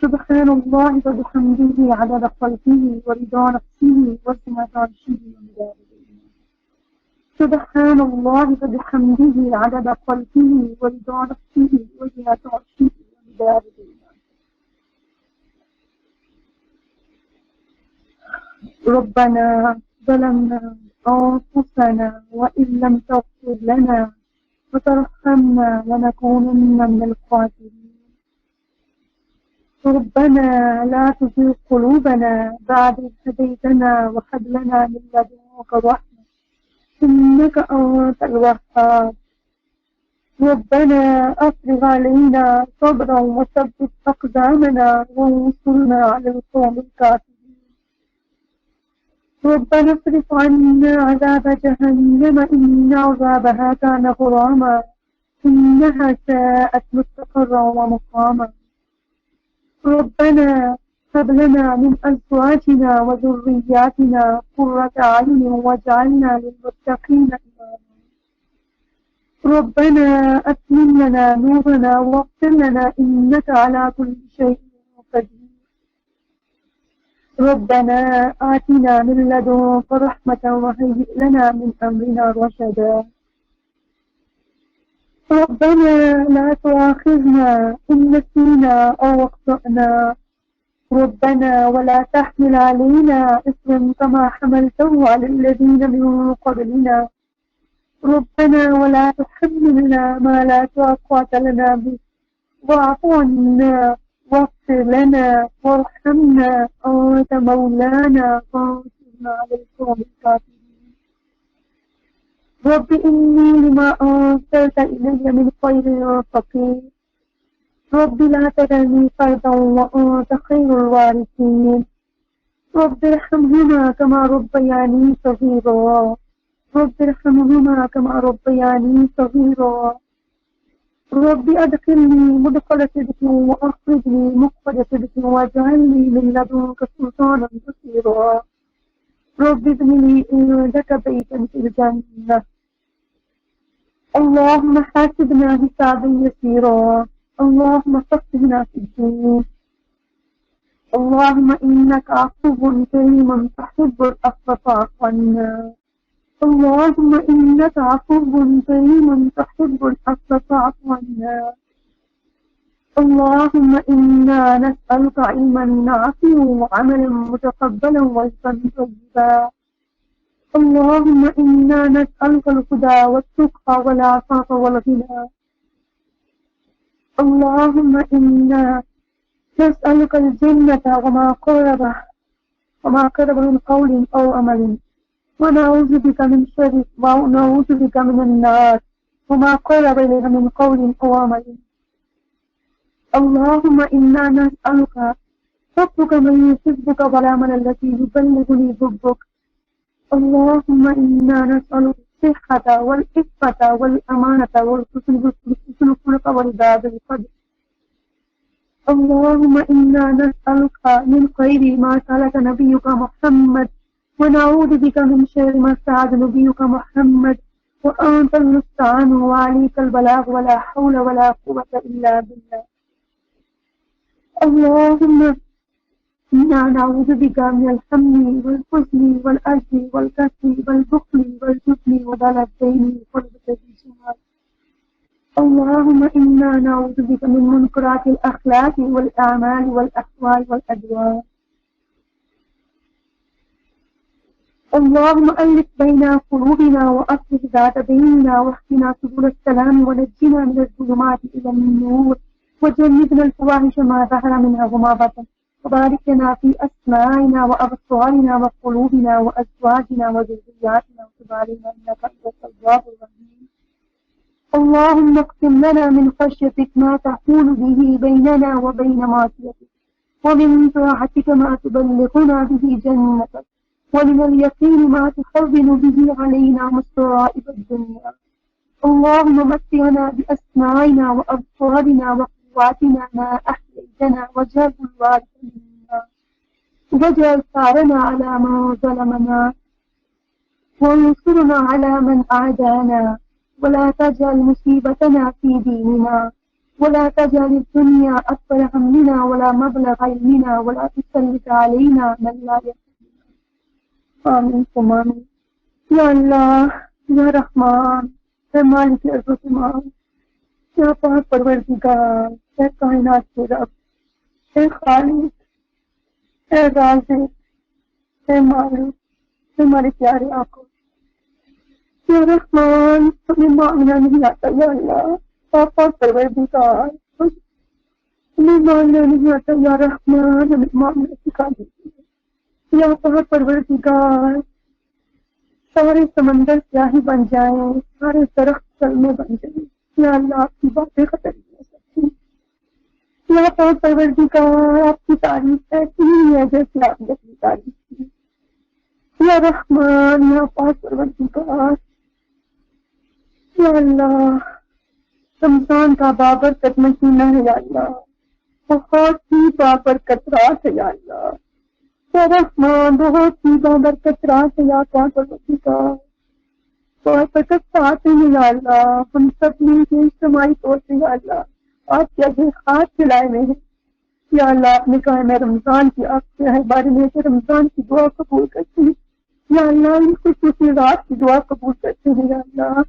سبحان الله وبحمده عدد خلقه ورضا نفسه وزنة عرشه ومداد كلماته. سبحان الله وبحمده عدد خلقه ورضا نفسه وزنة عرشه ومداد كلماته. ربنا ظلمنا أنفسنا وإن لم تغفر لنا وترحمنا لنكونن من الخاسرين. ربنا لا تزغ قلوبنا بعد إذ هديتنا وهب لنا من لدنك رحمة إنك أنت الوهاب. ربنا أفرغ علينا صبرا وثبت أقدامنا وانصرنا على القوم الكافرين. ربنا اصرف عنا عذاب جهنم إن عذابها كان غراما إنها ساءت مستقرا ومقاما. ربنا هب لنا من أزواجنا وذرياتنا قرة أعين واجعلنا للمتقين إماما. ربنا أتمم لنا نورنا واغفر لنا إنك على كل شيء قدير. ربنا آتنا من لدنك رحمة وهيئ لنا من أمرنا رشدا. ربنا لا تؤاخذنا إن نسينا أو أخطأنا. ربنا ولا تحمل علينا إصرا كما حملته على الذين من قبلنا. ربنا ولا تحملنا ما لا طاقة لنا به واعف عنا واغفر لنا وارحمنا أنت مولانا فانصرنا على القوم الكافرين. رب إني لما أنزلت إلي من خير فقير. رب لا تذرني فردا وأنت خير الوارثين. رب ارحمهما كما ربياني صغيرا. رب ارحمهما كما ربياني صغيرا. رب أدخلني مدخل صدق وأخرجني مخرج صدق واجعلني من لدنك سلطانا نصيرا. رب ابن لي عندك بيتا في الجنة. اللهم حاسبنا حسابا يسيرا. اللهم فقهنا في الدين. اللهم إنك عفو كريم تحب العفو فاعف عنا. اللهم إنك عفو كريم تحب العفو فاعف عنا. اللهم إنا نسألك علما نافعا وعملا متقبلا ورزقا طيبا. اللهم إنا نسألك الهدى والتقى والعفاف والغنى. اللهم إنا نسألك الجنة وما قرب من قول أو عمل ونعوذ بك من شر ونعوذ بك من النار وما قرب إليها من قول أو عمل. اللهم إنا نسألك حبك من يحبك والعمل التي يبلغني حبك. اللهم إنا نسألك الصحة والعفة والأمانة والحسن الخلق والرضا بالقدر. اللهم إنا نسألك من خير ما سألك نبيك محمد ونعوذ بك من شر ما استعاذ نبيك محمد وأنت المستعان وعليك البلاغ ولا حول ولا قوة إلا بالله. اللهم إنا نعوذ بك من الهم والحزن والعجز والكسل والبخل والجبن وضلال الدين والبغي الجهاد. اللهم إنا نعوذ بك من منكرات الأخلاق والأعمال والأحوال والأدوار. اللهم ألف بين قلوبنا وأصلح ذات بيننا واهدنا سبل السلام ونجنا من الظلمات إلى النور وجنبنا الفواحش ما ظهر منها وما بطن وبارك لنا في أسماعنا وأبصارنا وقلوبنا وأزواجنا وذرياتنا وتب علينا إنك أنت التواب الرحيم. اللهم اقسم لنا من خشيتك ما تحول به بيننا وبين معصيتك ومن طاعتك ما تبلغنا به جنتك ومن اليقين ما تحول به علينا مصائب الدنيا. اللهم متعنا بأسماعنا وأبصارنا وقواتنا ما أحييتنا واجعله الوارث منا واجعل ثارنا على من ظلمنا وانصرنا على من أعدانا ولا تجعل مصيبتنا في ديننا ولا تجعل الدنيا أكبر همنا ولا مبلغ علمنا ولا تسلط علينا من لا يرحمنا. آمين ثم آمين. یا اللہ، یا رحمان، اے مالک ارض و سماء، یا پاک پروردگار، اے کائنات کے رب، اے خالق، اے رازق، اے مالک، اے ہمارے پیارے آقا، یا رحمان، ہمیں مانگنا نہیں آتا یا اللہ، پاک پروردگار، ہمیں مانگنا نہیں آتا یا رحمان، ہمیں مانگنا سکھا دیجیے یا پاک پروردگار، سارے سمندر سیاہی بن جائیں، سارے درخت چلنے بن جائیں، یا اللہ آپ کی باتیں ختم نہیں ہو سکتی، یا پاک پروردگار آپ کی تعریف ایسی ہی ہے جیسے آپ نے اپنی تعریف کی، یا رحمان، یا پاک پروردگار، یا اللہ رمضان کا بابرکت مہینہ ہے یا اللہ، بہت ہی بابرکت رات ہے یا اللہ، یا رحمان بہت ہی بابرکت رات ہے یا پاک پروردگار، بابرکت ساتھ ہیں یا اللہ، ہم سب مل کے اجتماعی طور سے یا اللہ آپ کے آگے ہاتھ پھیلائے ہوئے ہیں، یا اللہ آپ نے کہا ہے میں رمضان کی آپ سے ہے بارے میں کہ رمضان کی دعا قبول کرتے ہیں، یا اللہ ان خوشی رات کی دعا قبول کرتے ہیں، یا اللہ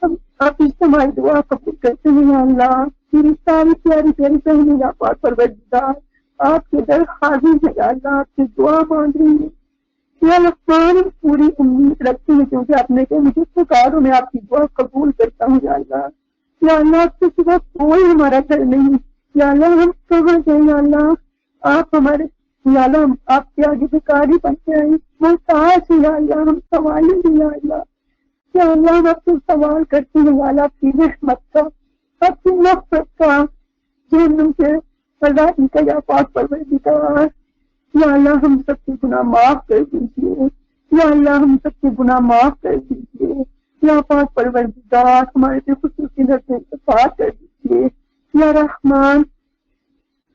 ہم آپ اجتماعی دعا قبول کرتے ہیں، یا اللہ میری ساری پیاری پیاری بہنیں یا پاک پروردگار آپ کے در حاضر ہے یا اللہ، آپ سے دعا مانگ رہی ہے، یا رحمان پوری امید رکھتے ہیں کیونکہ آپ نے کہا مجھے پکارو میں آپ کی دعا قبول کرتا ہوں، یا اللہ، یا اللہ آپ سے سوا کوئی ہمارا گھر نہیں، یا اللہ ہم کہاں جائیں، یا اللہ آپ ہمارے، یا اللہ ہم آپ کے آگے بھکاری بن جائیں، محتاج ہیں یا اللہ، ہم سوالیں گے یا اللہ، یا اللہ ہم آپ سے سوال کرتے ہیں یا اللہ آپ کی رحمت کا، آپ کی نفرت کا، جہنم سے آزادی کا یا پاک پروردگار، یا اللہ ہم سب کے گناہ معاف کر دیجیے، یا اللہ ہم سب کے گناہ معاف کر دیجیے، یا پاک پروردگار ہمارے پہ خصوصی نظر اتفاق کر دیجیے، یا رحمان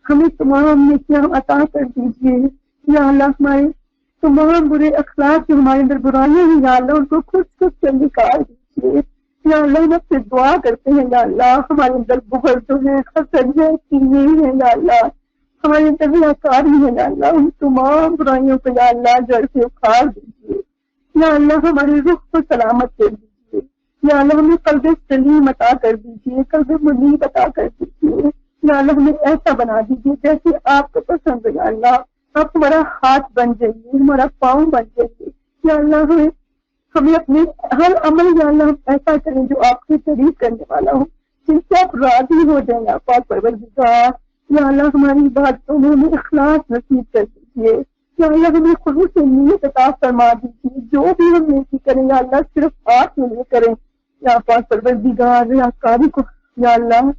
ہمیں تمام نیکیاں عطا کر دیجیے، یا اللہ ہمارے تمام برے اخلاق جو ہمارے اندر برائیاں ہیں یا اللہ ان کو خود سے نکال دیجیے، یا اللہ ہم آپ سے دعا کرتے ہیں یا اللہ ہمارے اندر بغض جو ہے، حسد ہے، کینے ہے یا اللہ، ہمارے اندر ریاکاری ہے یا اللہ، ان تمام برائیوں کو یا اللہ جڑ سے اکھاڑ دیجیے، یا اللہ ہماری روح کو سلامت کر دیجیے، یا اللہ ہمیں قلب سلیم عطا کر دیجیے، قلب منیب عطا کر دیجیے، یا اللہ ہمیں ایسا بنا دیجیے جیسے آپ کو پسند ہے، یا اللہ آپ ہمارا ہاتھ بن جائیے، ہمارا پاؤں بن جائیے، یا اللہ ہمیں اپنے ہر عمل یا اللہ ایسا کریں جو آپ کی تعریف کرنے والا ہو، جن سے آپ راضی ہو جائیں یا پاک پروردگار، یا اللہ ہماری باتوں میں ہمیں اخلاص نصیب کر دیجیے، یا اللہ ہمیں خلوص نیت عطا فرما دیجیے، جو بھی ہم نیکی کریں یا اللہ صرف آپ کے لیے کریں، یا پاک پروردگار ریاکاری کو یا اللہ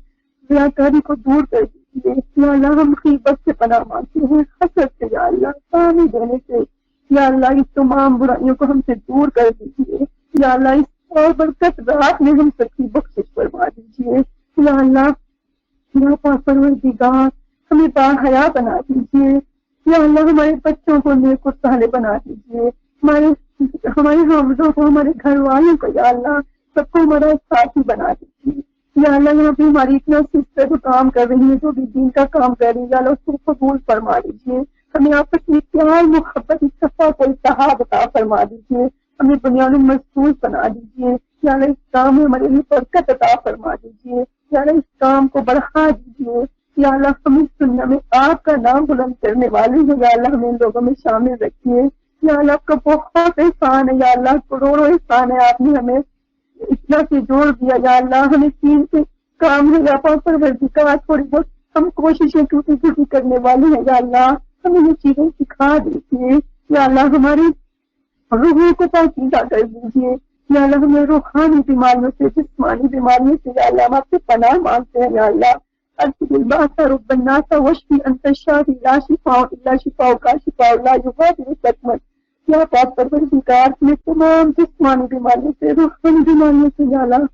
ریاکاری کو دور کر دیجیے، یا اللہ ہم غیبت سے پناہ مانگتے ہیں، حسد سے یا اللہ پانی دینے سے، یا اللہ اس تمام برائیوں کو ہم سے دور کر دیجیے، یا اللہ اس اور برکت رات میں ہم سب کی بخشش فرما دیجیے، یا اللہ یا پاک پروردگار ہمیں باحیا بنا دیجیے، یا اللہ ہمارے بچوں کو نیک و صالح بنا دیجیے، ہمارے حافظوں کو، ہمارے گھر والوں کو یا اللہ سب کو ہمارا ساتھی بنا دیجیے، یا اللہ یہاں پہ ہماری اتنا سسٹر جو کام کر رہی ہے، جو بھی دین کا کام کر رہی ہے، یا اللہ اس کو قبول فرما دیجیے، ہمیں آپس میں پیار محبت اتفاق کو اتحاد عطا فرما دیجیے، ہمیں بنیاد محسوس بنا دیجیے، یا اللہ اس کام میں ہمارے لیے برکت عطا فرما دیجیے، یا اللہ اس کام کو بڑھا دیجیے، یا اللہ ہم اس دنیا میں آپ کا نام بلند کرنے والے ہیں، یا اللہ ہمیں ان لوگوں میں شامل رکھیے، یا اللہ آپ کا بہت احسان ہے، یا اللہ کروڑوں احسان ہے، آپ نے ہمیں اتنا سے جوڑ دیا، یا اللہ ہمیں تین سے کام ہے، یا پروردگار تھوڑی بہت ہم کوششیں ٹوٹی ٹوٹی کرنے والے ہیں، یا اللہ ہمیں یہ چیزیں سکھا دیجیے، یا اللہ ہماری روحوں کو پاکیزہ کر دیجیے، یا اللہ ہمیں روحانی بیماریوں سے، جسمانی بیماریوں سے، یا اللہ ہم آپ سے پناہ مانگتے ہیں، یا اللہ ارسل الباس رب الناس واشفی انت الشافی لا شفاء الا شفاؤک شفاء لا یغادر سقما، یا پاک پروردگار ہمیں تمام جسمانی بیماریوں سے، روحانی بیماریوں سے، یا اللہ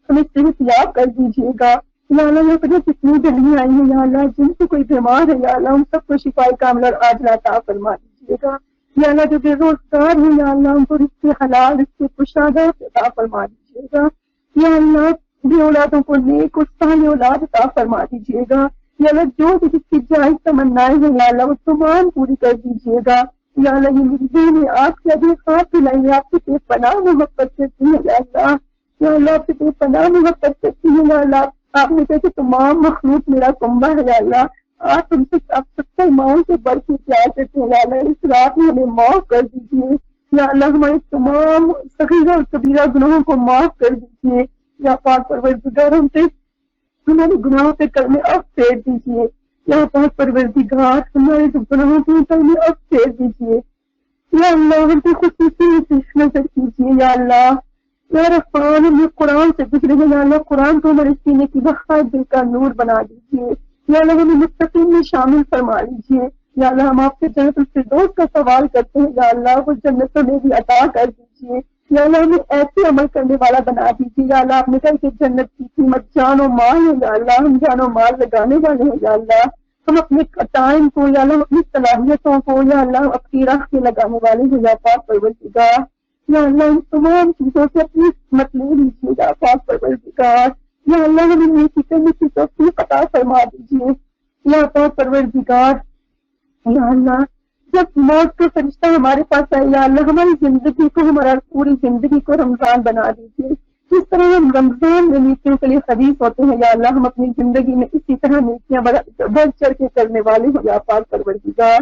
ہمیں صحت یاب کر دیجیے گا، یا اللہ یہ پتہ کتنی دلیاں آئی ہیں، یا اللہ جن سے کوئی بیمار ہے، یا اللہ ہم سب کو شفاء کامل اور عاجلہ عطا فرما دیجیے گا، یا اللہ جو بے روزگار ہیں، یا اللہ ان کو رزق حلال، رزق کشادہ عطا فرما دیجیے گا، یا اللہ بے اولادوں کو نیک اور صالح اولاد عطا فرما دیجیے گا، یا اللہ جو بھی جس کی جائز تمنائیں ہیں، یا اللہ وہ تمام پوری کر دیجیے گا، یا اللہ یہ میری دین ہے آپ کے ابھی خواب دلائیے، آپ سے بے پناہ محبت کرتی ہے، یا اللہ آپ سے بے پناہ محبت کرتی ہے، یا اللہ آپ نے کہا کہ تمام مخلوق میرا کنبہ ہے، یا اللہ آپ ہم سے آپ 70 ماؤں سے بڑھ کے پیار کرتے ہیں، یا اللہ اس رات میں ہمیں معاف کر دیجیے، یا اللہ ہمارے تمام صغیرہ اور کبیرہ گناہوں کو معاف کر دیجیے، یا پاک پروردگار ہم سے ہمارے گناہوں سے کرنے اب پھیر دیجیے، یا پاک پروردگار ہمارے گناہوں سے کرنے اب پھیر دیجیے، یا اللہ ہم سے خصوصی نظر کیجیے، یا اللہ یا رحمان ہمیں قرآن سے گزرے ہیں، یا اللہ قرآن کو ہمارے سینے کی بخار دل کا نور بنا دیجیے، یا اللہ ہمیں متقین میں شامل فرما لیجیے، یا اللہ ہم آپ سے جنت الفردوس کا سوال کرتے ہیں، یا اللہ وہ جنتوں میں بھی عطا کر دیجیے، یا اللہ ہمیں ایسے عمل کرنے والا بنا دیجیے، یا اللہ آپ نے کہا کہ جنت کی قیمت جان و مال ہے، یا اللہ ہم جان و مال لگانے والے ہیں، یا اللہ ہم اپنے ٹائم کو، یا اللہ اپنی صلاحیتوں کو، یا اللہ اپنی راہ میں لگانے والے ہیں، یا پاک پروردگار یا اللہ ان تمام چیزوں سے اپنی حکمت لے لیجیے گا پاک پروردگار، یا اللہ ہمیں نیکی کرنے کی توفیق عطا فرما دیجیے، یا پاک پروردگار یا اللہ جب موت کا فرشتہ ہمارے پاس آئے، یا اللہ ہماری زندگی کو، ہمارا پوری زندگی کو رمضان بنا دیجیے، جس طرح ہم رمضان میں نیکیوں کے لیے حریص ہوتے ہیں، یا اللہ ہم اپنی زندگی میں اسی طرح نیکیاں بڑھ چڑھ کے کرنے والے ہوں یا پاک پروردگار،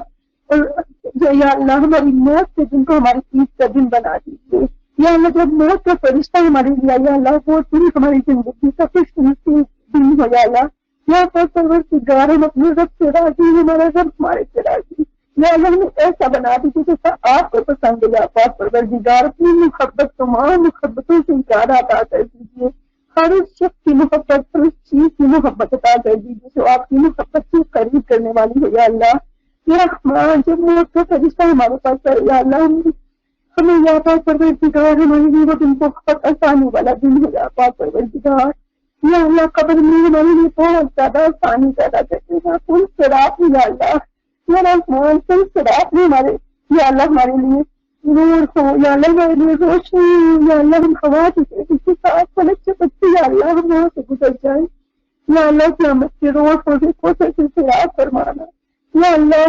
اور یا اللہ ہماری موت کے دن کو ہماری عید کا دن بنا دیجیے، یا اللہ جب موت کا فرشتہ ہمارے لیے، یا اللہ وہ پوری ہماری زندگی کا خوش نصیب دن ہو، یا اللہ یا پاک پروردگار ہم اپنے رب سے راضی، ہمارا رب ہمارے سے راضی، یا اللہ ہمیں ایسا بنا دیجیے جیسا آپ کو پسند ہے، یا پاک پروردگار اپنی محبت تمام محبتوں سے اظہار عطا کر دیجیے، ہر اس شخص کی محبت، ہر اس چیز کی محبت عطا کر دیجیے جو آپ کی محبت سے قریب کرنے والی ہو، یا اللہ یا رحمان جب موت کا فرشتہ ہمارے پاس ہے، یا اللہ ہمیں یا پاک پروردگار ہمارے لیے وہ دن بہت آسانی والا دن ہے، یا پاک پروردگار یا اللہ قبر میں ہمارے لیے بہت زیادہ آسانی پیدا کرتے ہیں، پل صراط میں، یا اللہ یا رحمان پل صراط میں ہمارے یا اللہ ہمارے لیے نور ہو، یا اللہ ہمارے لیے روشنی، یا اللہ ہم ہوا کے ساتھ فلک سے بچے، یا اللہ ہم وہاں سے گزر جائیں، یا اللہ قیامت کے روز ہو کوثر سے صراط فرمانا، یا اللہ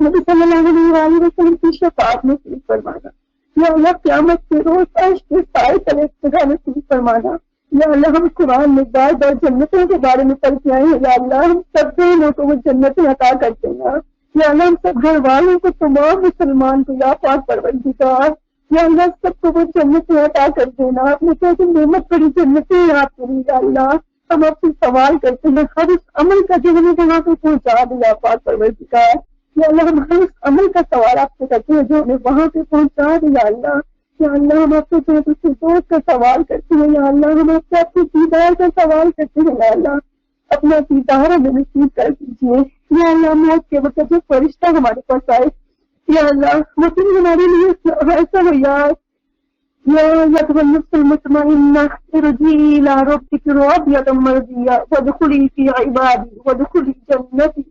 نبی صلی اللہ علیہ وسلم کی شفاعت نصیب فرمانا، یا اللہ قیامت کے روز عرش کے سائے تلے جگہ نصیب فرمانا، یا اللہ ہم قرآن میں بار بار جنتوں کے بارے میں پڑھ کے آئے ہیں، یا اللہ ہم سب بہنوں کو وہ جنتیں عطا کرتے ہیں، یا اللہ ہم سب گھر والوں کو، تمام مسلمان کو یا پاک پروردگار یا اللہ سب کو وہ جنتیں عطا کر دینا، آپ نے کہا کہ نعمت بڑی جنتیں ہیں آپ کے لیے، یا اللہ ہم آپ سے سوال کرتے ہیں ہر اس عمل کا جو ہمیں وہاں پہ پہنچا دیا پاک پروردگار، یا اللہ ہم ہر اس عمل کا سوال آپ سے کرتے ہیں جو ہمیں وہاں پہ پہنچا دیا، اللہ یا اللہ ہم آپ سے دوست کا سوال کرتے ہیں، یا اللہ ہم آپ سے اپنے دیدار کا سوال کرتے ہیں، یا اللہ اپنا دیدار ہمیں نصیب کر دیجیے، یا اللہ موت کے وقت جو فرشتہ ہمارے پاس آئے، یا اللہ وہ دن ہمارے لیے ایسا ہو یار یا النفس المطمئنہ ارجعی الی ربک راضیۃ مرضیہ وادخلی فی عبادی وادخلی جنتی،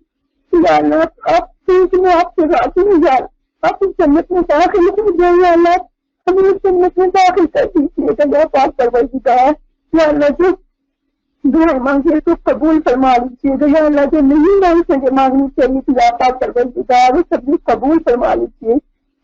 یا اللہ آپ میں آپ سے راضی ہوں، یا آپ اس جنت میں داخل ہو جائیں، یا اللہ ہمیں اس جنت میں داخل کر دیجیے گا یا پاک پروردگار، یا اللہ جو دعائیں مانگے تو قبول فرما لیجیے گا، یا اللہ جو نہیں مانگنی چاہیے تھی یا پاک پروردگار وہ سب قبول فرما لیجیے،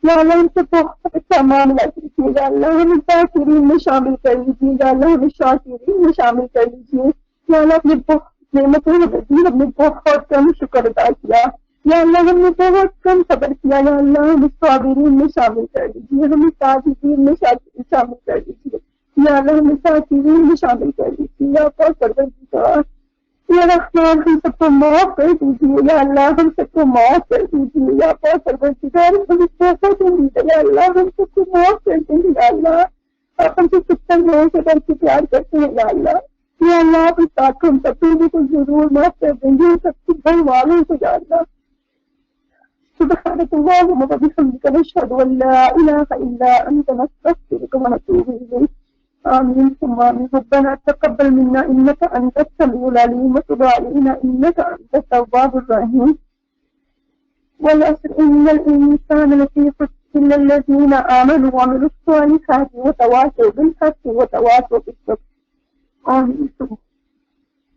یا اللہ ہم سے بہت اچھا معاملہ کیجیے، یا اللہ ہمیں شاکرین میں شامل کر لیجیے، یا اللہ ہمیں شاکرین میں شامل کر لیجیے، یا اللہ اپنے بہت نعمتوں ہم نے بہت کم شکر ادا کیا، یا اللہ ہم نے بہت کم صبر کیا، یا اللہ ہمیں صابرین میں شامل کر دیجیے، ہمیں صابرین میں شامل کر دیجیے، یا اللہ ہمیں صابرین میں شامل کر دیجیے، یا پروردگار یا رحمان ہم سب کو معاف کر دیجیے، یا اللہ ہم سب کو معاف کر دیجیے، یا پروردگار ہمیں بہت امید ہے، یا اللہ ہم سب کو معاف کر دیجیے، یا اللہ آپ ہم سے 70 لوگوں سے بڑھ کے پیار کرتے ہیں، یا اللہ آپ اس بات کو ہم سب کو ضرور معاف کر دیں گے، سب کے گھر والوں کو، یا اللہ سبحانك اللهم وبحمدك نشهد ان لا اله الا انت نستغفرك ونتوب اليك آمين ثم آمين. ربنا تقبل منا إنك أنت السميع العليم وتب علينا إنك أنت التواب الرحيم. والعصر إن الإنسان لفي خسر إلا الذين آمنوا وعملوا الصالحات وتواصوا بالحق وتواصوا بالصبر. آمين.